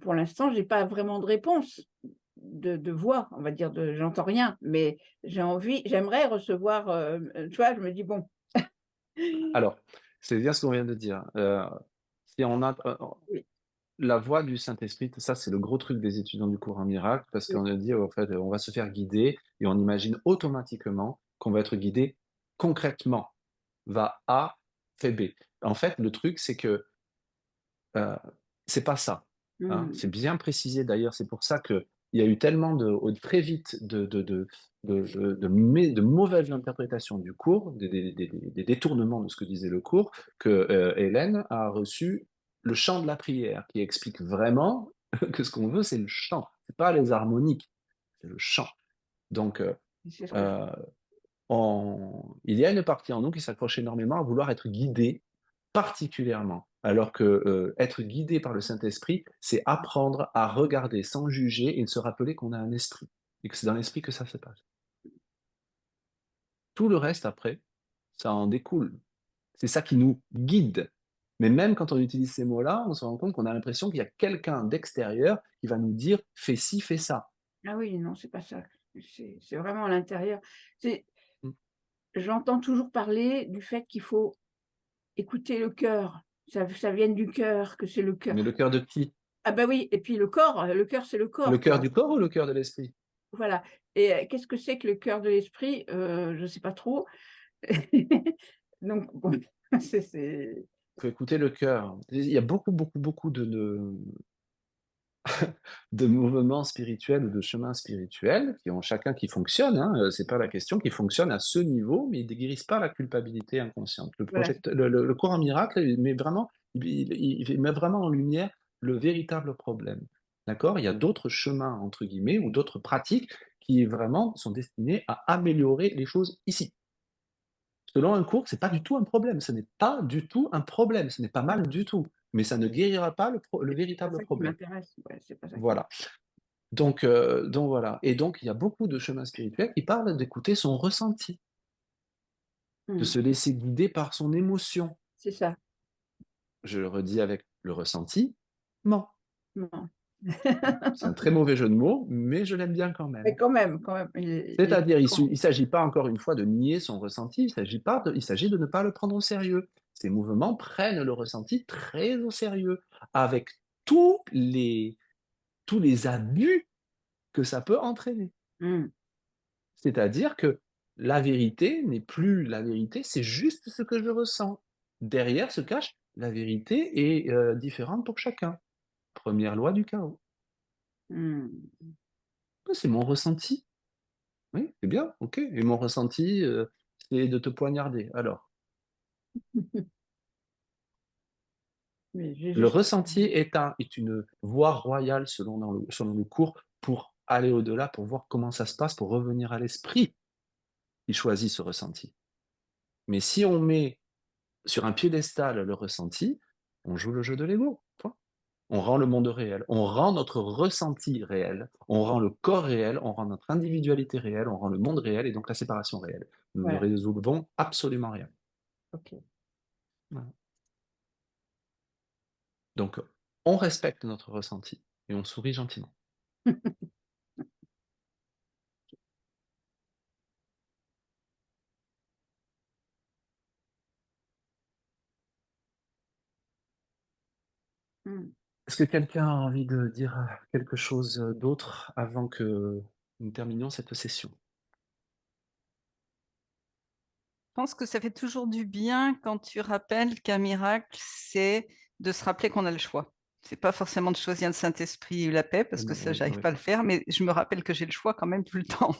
Pour l'instant, j'ai pas vraiment de réponse, de voix, on va dire, j'entends rien, mais j'aimerais recevoir, tu vois? Je me dis: «Bon». Alors, c'est bien ce qu'on vient de dire, si on a, Oui, la voix du Saint-Esprit, ça, c'est le gros truc des étudiants du courant miracle, parce oui, qu'on a dit, en fait, on va se faire guider et on imagine automatiquement qu'on va être guidé concrètement. Va A, fait B. En fait, le truc, c'est que, heu, c'est pas ça, hein. mmh, C'est bien précisé d'ailleurs, c'est pour ça qu'il y a eu tellement très vite de mauvaises interprétations du cours, des détournements de ce que disait le cours, que, Hélène a reçu le chant de la prière, qui explique vraiment que ce qu'on veut, c'est le chant, c'est pas les harmoniques, c'est le chant. Donc, c'est ce que je heu il y a une partie en nous qui s'accroche énormément à vouloir être guidé particulièrement, alors que, être guidé par le Saint-Esprit, c'est apprendre à regarder sans juger et de se rappeler qu'on a un esprit et que c'est dans l'esprit que ça se passe. Tout le reste après, ça en découle. C'est ça qui nous guide. Mais même quand on utilise ces mots-là, on se rend compte qu'on a l'impression qu'il y a quelqu'un d'extérieur qui va nous dire: «Fais ci, fais ça». ah oui, non, c'est pas ça. C'est vraiment à l'intérieur. C'est Mmh. J'entends toujours parler du fait qu'il faut écouter le cœur, ça vienne du cœur, que c'est le cœur. Mais le cœur de qui? Ah bah oui, et puis le cœur, c'est le Le corps, cœur quoi. du corps ou le cœur de l'esprit? Voilà. Et qu'est-ce que c'est que le cœur de l'esprit? Je sais pas trop. Donc bon, c'est Faut écouter le cœur. Il y a beaucoup, beaucoup, beaucoup de mouvements spirituels ou de chemins spirituels qui ont chacun qui fonctionne, hein, c'est pas la question, qui fonctionnent à ce niveau, mais ils ne guérissent pas la culpabilité inconsciente. Voilà. Le cours en miracle, il met vraiment il met vraiment en lumière le véritable problème. D'accord? Il y a d'autres «chemins» entre guillemets ou d'autres pratiques qui vraiment sont destinées à améliorer les choses ici. Selon un cours, c'est pas du tout un problème, ce n'est pas du tout un problème, ce n'est pas mal du tout, mais ça ne guérira pas le C'est pas véritable ça qui problème. m'intéresse. Ouais, c'est pas ça qui Voilà. Donc voilà et donc il y a beaucoup de chemins spirituels qui parlent d'écouter son ressenti, de se laisser guider par son émotion. C'est ça. Je le redis avec le ressenti, ment. Non. C'est un très mauvais jeu de mots, mais je l'aime bien quand Mais même. quand même, il est C'est-à-dire, fréquent. il s'agit pas encore une fois de nier son ressenti, il s'agit de ne pas le prendre au sérieux. Ces mouvements prennent le ressenti très au sérieux, avec tous les abus que ça peut entraîner. Mmh. C'est-à-dire que la vérité n'est plus la vérité, c'est juste ce que je ressens. Derrière se cache la vérité est, différente pour chacun. Première loi du chaos. Mmh. Ouais, c'est mon ressenti. Oui, c'est bien, OK et mon ressenti, c'est de te poignarder, alors? Mais j'ai Le juste ressenti est une voie royale selon le cours pour aller au-delà, pour voir comment ça se passe, pour revenir à l'esprit qui choisit ce ressenti. Mais si on met sur un piédestal le ressenti, on joue le jeu de l'ego, point. On rend le monde réel, on rend notre ressenti réel, on rend le corps réel, on rend notre individualité réelle, on rend le monde réel et donc la séparation réelle. Nous ne voilà, résolvons absolument rien. OK. Voilà. Donc, on respecte notre ressenti et on sourit gentiment. Mmh. Est-ce que quelqu'un a envie de dire quelque chose d'autre avant que nous terminions cette session? Je pense que ça fait toujours du bien quand tu rappelles qu'un miracle, c'est de se rappeler qu'on a le choix. C'est pas forcément de choisir le Saint-Esprit ou la paix, parce que Non, ça, oui, j'arrive oui. pas à le faire, mais je me rappelle que j'ai le choix quand même tout le temps.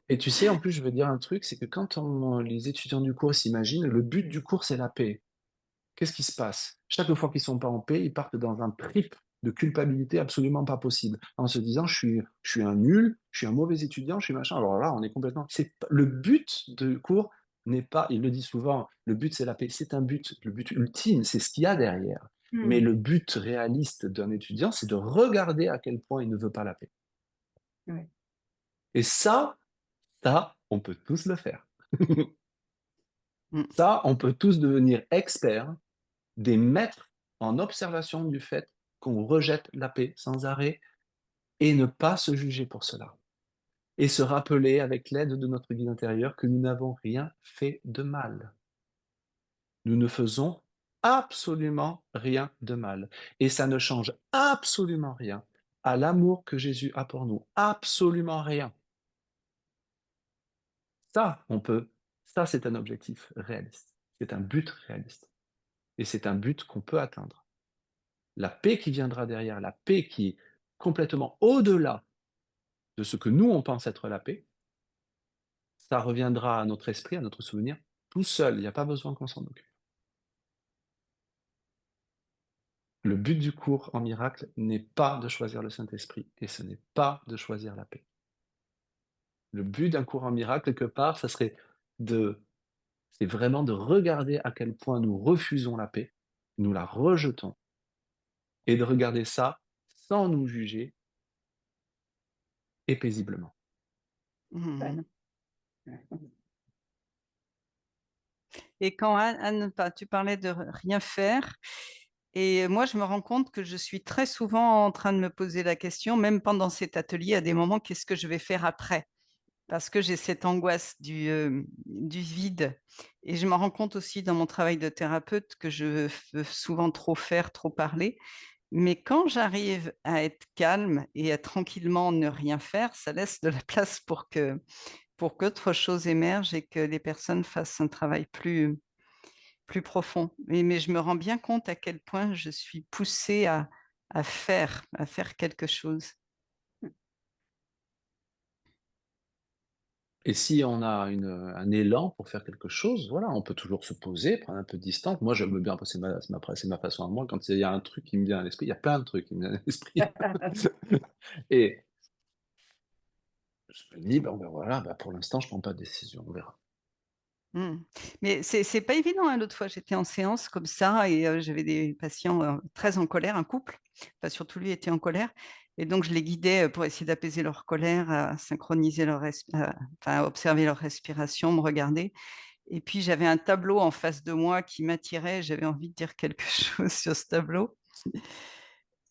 Et tu sais, en plus, je veux dire un truc, c'est que quand les étudiants du cours s'imaginent, le but du cours, c'est la paix. Qu'est-ce qui se passe? Chaque fois qu'ils sont pas en paix, ils partent dans un trip de culpabilité absolument pas possible, en se disant: je suis un nul, je suis un mauvais étudiant, je suis machin». Alors là, on est complètement c'est p le but du cours n'est pas il le dit souvent, le but c'est la paix. C'est un but, le but ultime, c'est ce qu'il y a derrière. Mais Mmh. le but réaliste d'un étudiant, c'est de regarder à quel point il ne veut pas la paix. Ouais. Et ça, on peut tous le faire. Mmh. Ça, on peut tous devenir experts, des maîtres en observation du fait qu'on rejette la paix sans arrêt et ne pas se juger pour cela. Et se rappeler avec l'aide de notre guide intérieur que nous n'avons rien fait de mal. Nous ne faisons absolument rien de mal. Et ça ne change absolument rien à l'amour que Jésus a pour nous. Absolument rien. Ça, ça c'est un objectif réaliste. C'est un but réaliste. Et c'est un but qu'on peut atteindre. La paix qui viendra derrière, la paix qui est complètement au-delà de ce que nous, on pense être la paix, ça reviendra à notre esprit, à notre souvenir, tout seul. Il n'y a pas besoin qu'on s'en occupe. Le but du cours en miracle n'est pas de choisir le Saint-Esprit et ce n'est pas de choisir la paix. Le but d'un cours en miracle, quelque part, c'est vraiment de regarder à quel point nous refusons la paix, nous la rejetons, et de regarder ça sans nous juger et paisiblement. Ouais. Mmh. Ouais. Et quand Anne, tu parlais de rien faire, et moi, je me rends compte que je suis très souvent en train de me poser la question, même pendant cet atelier, à des moments: «Qu'est-ce que je vais faire après?» Parce que j'ai cette angoisse du vide, et je me rends compte aussi dans mon travail de thérapeute que je veux souvent trop faire, trop parler. Mais quand j'arrive à être calme et à tranquillement ne rien faire, ça laisse de la place pour qu'autre chose émerge et que les personnes fassent un travail plus profond. Mais je me rends bien compte à quel point je suis poussée à faire quelque chose. Et si on a un élan pour faire quelque chose, voilà, on peut toujours se poser, prendre un peu de distance. Moi, j'aime bien, c'est ma façon à moi, quand il y a un truc qui me vient à l'esprit, il y a plein de trucs qui me viennent à l'esprit. Et je me dis, bon, ben voilà, ben pour l'instant, je prends pas de décision, on verra. Mmh. Mais c'est pas évident, hein. L'autre fois, j'étais en séance comme ça et j'avais des patients, très en colère, un couple, enfin surtout lui était en colère et donc je les guidais, pour essayer d'apaiser leur colère, à synchroniser leur enfin à observer leur respiration, me regarder et puis j'avais un tableau en face de moi qui m'attirait, j'avais envie de dire quelque chose sur ce tableau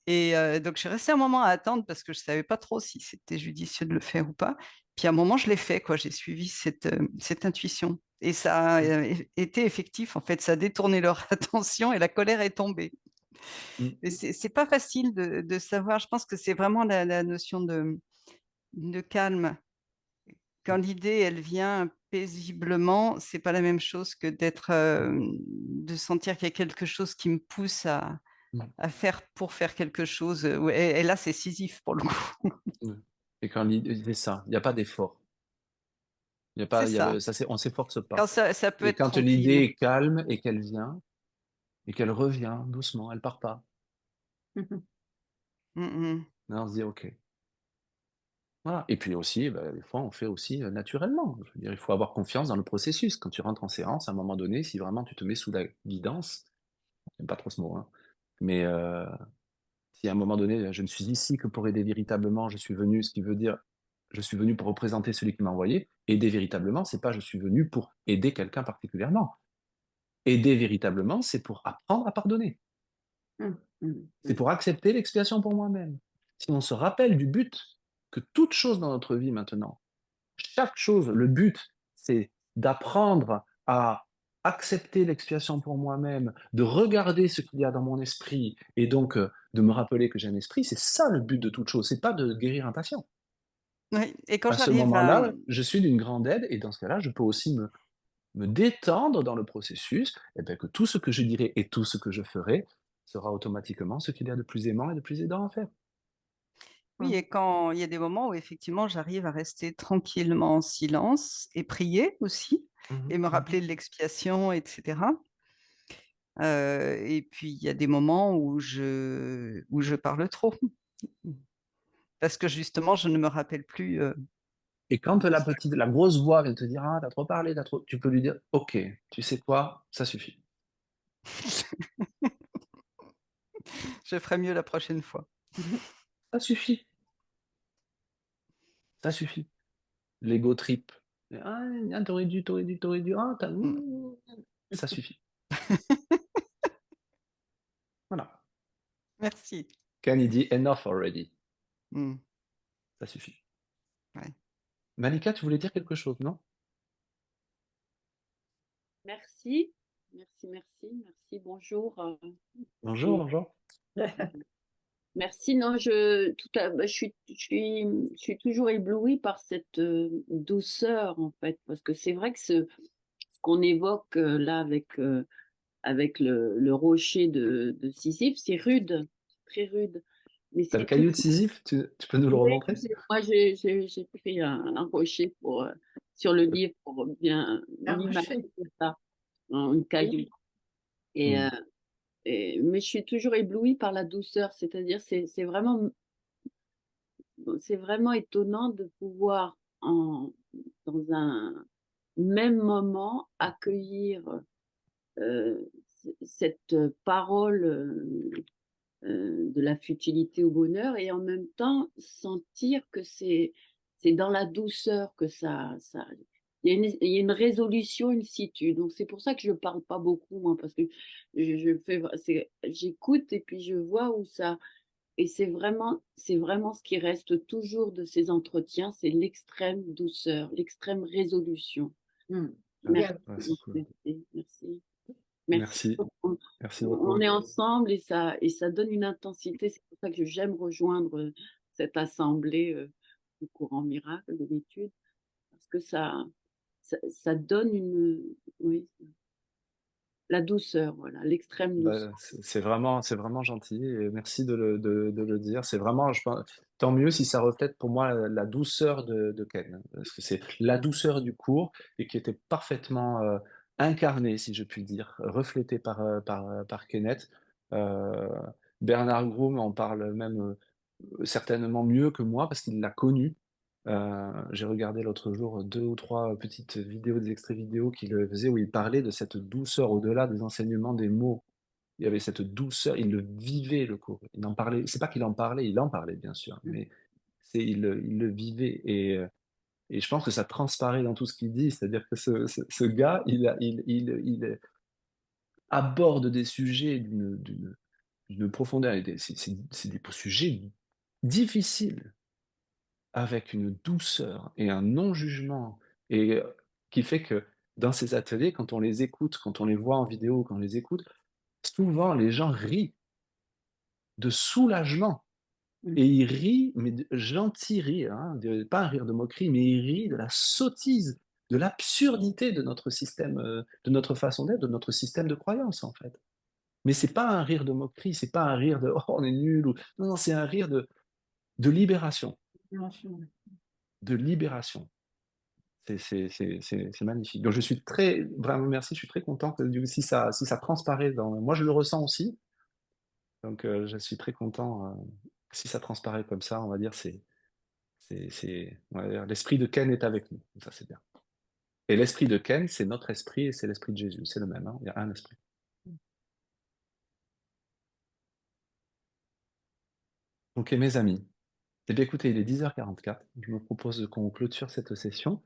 et donc je suis restée un moment à attendre parce que je savais pas trop si c'était judicieux de le faire ou pas. Puis à un moment, je l'ai fait quoi, j'ai suivi cette intuition et ça a, Mmh. été effectif en fait, ça a détourné leur attention et la colère est tombée. Mmh. Et c'est pas facile de savoir, je pense que c'est vraiment la notion de calme. Quand Mmh. l'idée, elle vient paisiblement, c'est pas la même chose que de sentir qu'il y a quelque chose qui me pousse Mmh. à faire pour faire quelque chose, ouais et là, c'est Sisyphe pour le coup. Ouais. Et quand l'idée c'est ça, il y a pas d'effort. C'est Il y a ça. ça c'est on s'efforce Quand pas. ça peut Et être quand l'idée tranquille. est calme et qu'elle vient et qu'elle revient doucement, elle part pas. Mmh mh. Là, on se dit: «OK». Voilà. Et puis aussi, bah, des fois, on fait aussi, naturellement. Je veux dire, il faut avoir confiance dans le processus. Quand tu rentres en séance, à un moment donné, si vraiment tu te mets sous la guidance, j'aime pas trop ce mot, hein, mais si à un moment donné, je ne suis ici que pour aider véritablement, je suis venu, ce qui veut dire, je suis venu pour représenter celui qui m'a envoyé. Aider véritablement, c'est pas je suis venu pour aider quelqu'un particulièrement. Aider véritablement, c'est pour apprendre à pardonner. C'est pour accepter l'expiation pour moi-même. Si on se rappelle du but, que toute chose dans notre vie maintenant, chaque chose, le but, c'est d'apprendre à accepter l'expiation pour moi-même, de regarder ce qu'il y a dans mon esprit et donc de me rappeler que j'ai un esprit, c'est ça le but de toute chose, c'est pas de guérir un patient. Oui et quand À ce j'arrive à moment-là, je suis d'une grande aide et dans ce cas-là, je peux aussi me détendre dans le processus, et bien que tout ce que je dirai et tout ce que je ferai sera automatiquement ce qu'il y a de plus aimant et de plus aidant à faire. oui et quand il y a des moments où effectivement j'arrive à rester tranquillement en silence et prier aussi Mmh et me mh. Mmh. rappeler de l'expiation et cetera. Et puis il y a des moments où je parle trop. Parce que justement je ne me rappelle plus, Et quand de ça. la grosse voix vient te dire: «Ah, tu trop parlé, tu peux lui dire: «OK, tu sais quoi? Ça suffit. Je ferai mieux la prochaine fois. Ça suffit, ça suffit». L'ego trip. «Ah, tu aurais dû, tu aurais dû, tu aurais dû. Ah, tu Mmh. Ça suffit. Voilà. Merci. Quand il dit: «Enough already», Mmh. ça suffit. Ouais. Malika, tu voulais dire quelque chose, non? Merci, merci. Bonjour. Bonjour, Et bonjour. merci. Non, bah, je suis toujours éblouie par cette douceur en fait, parce que c'est vrai que ce qu'on évoque là avec le rocher de Sisyphe, c'est rude, très rude. Mais Tu as le c'est tout. caillou de Sisyphe? Tu peux nous le Oui, remontrer? moi j'ai pris un rocher sur le livre pour bien Un m'imaginer rocher. ça, une caillou. Et, Mmh. mais je suis toujours éblouie par la douceur, c'est-à-dire c'est vraiment étonnant de pouvoir dans un même moment accueillir cette parole de la futilité au bonheur et en même temps sentir que c'est dans la douceur que ça il y a une résolution in situ. Donc c'est pour ça que je parle pas beaucoup moi, parce que j'écoute et puis je vois où ça et c'est vraiment ce qui reste toujours de ces entretiens, c'est l'extrême douceur, l'extrême résolution. Mmh. Ouais, Merci, Bien. ouais, c'est cool. merci. Merci. Merci, merci On beaucoup. est ensemble et ça donne une intensité. C'est pour ça que j'aime rejoindre, cette assemblée, du courant miracle, de l'étude, parce que ça donne une, oui, la douceur, voilà, l'extrême douceur. Bah, c'est vraiment gentil et merci de le dire. C'est vraiment, je pense, tant mieux si ça reflète pour moi la douceur de Ken. Parce que c'est la douceur du cours et qui était parfaitement, incarnée, si je puis dire, reflétée par Kenneth. Heu, Bernard Groom en parle même, certainement mieux que moi parce qu'il l'a connu. J'ai regardé l'autre jour 2 ou 3 petites vidéos, des extraits vidéo qu'il, faisait où il parlait de cette douceur au-delà des enseignements des mots. Il y avait cette douceur, il le vivait le cours. Il en parlait, c'est pas qu'il en parlait, il en parlait bien sûr, Mmh. mais il le vivait et je pense que ça transparaît dans tout ce qu'il dit. C'est-à-dire que ce gars, il aborde des sujets d'une profondeur et c'est des sujets difficiles avec une douceur et un non-jugement et qui fait que dans ces ateliers, quand on les écoute, quand on les voit en vidéo, quand on les écoute, souvent les gens rient de soulagement. Mmh. Et il rit, mais de gentil rire, hein, pas un rire de moquerie, mais il rit de la sottise, de l'absurdité de notre système, de notre façon d'être, de notre système de croyance, en fait. Mais c'est pas un rire de moquerie, c'est pas un rire de: «Oh, on est nul» ou non, non, c'est un rire de libération, Dimension, ouais. de libération. C'est magnifique. Donc je suis très vraiment merci, je suis très content que du si ça transparaît dans moi je le ressens aussi, donc je suis très content, si ça transparaît comme ça, on va dire, on va dire l'esprit de Ken est avec nous, ça c'est bien. Et l'esprit de Ken, c'est notre esprit et c'est l'esprit de Jésus, c'est le même, hein, il y a un esprit. OK mes amis, eh bien écoutez, il est 10h44, je me propose qu'on clôture cette session.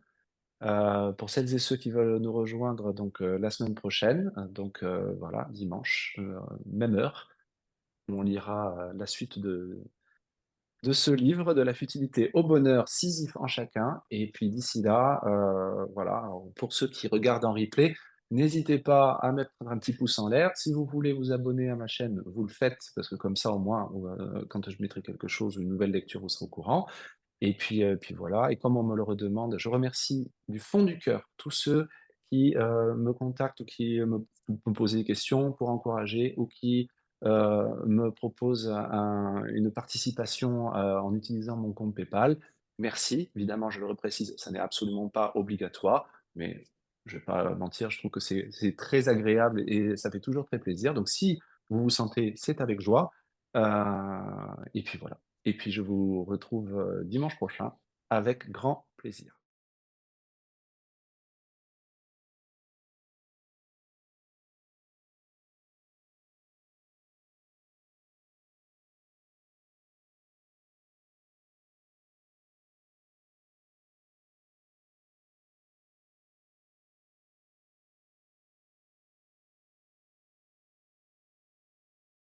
Pour celles et ceux qui veulent nous rejoindre donc, la semaine prochaine, donc, voilà, dimanche, même heure, on lira, la suite de ce livre, de la futilité au bonheur, Sisyphe en chacun. Et puis d'ici là, voilà, pour ceux qui regardent en replay, n'hésitez pas à mettre un petit pouce en l'air. Si vous voulez vous abonner à ma chaîne, vous le faites, parce que comme ça, au moins, quand je mettrai quelque chose ou une nouvelle lecture, vous serez au courant. Et puis voilà, et comme on me le redemande, je remercie du fond du cœur tous ceux qui, me contactent ou qui me posent des questions pour encourager ou qui, me proposent une participation, en utilisant mon compte PayPal. Merci, évidemment, je le reprécise, ça n'est absolument pas obligatoire, mais je vais pas mentir, je trouve que c'est très agréable et ça fait toujours très plaisir. Donc si vous vous sentez, c'est avec joie, heu et puis voilà. Et puis je vous retrouve, dimanche prochain avec grand plaisir.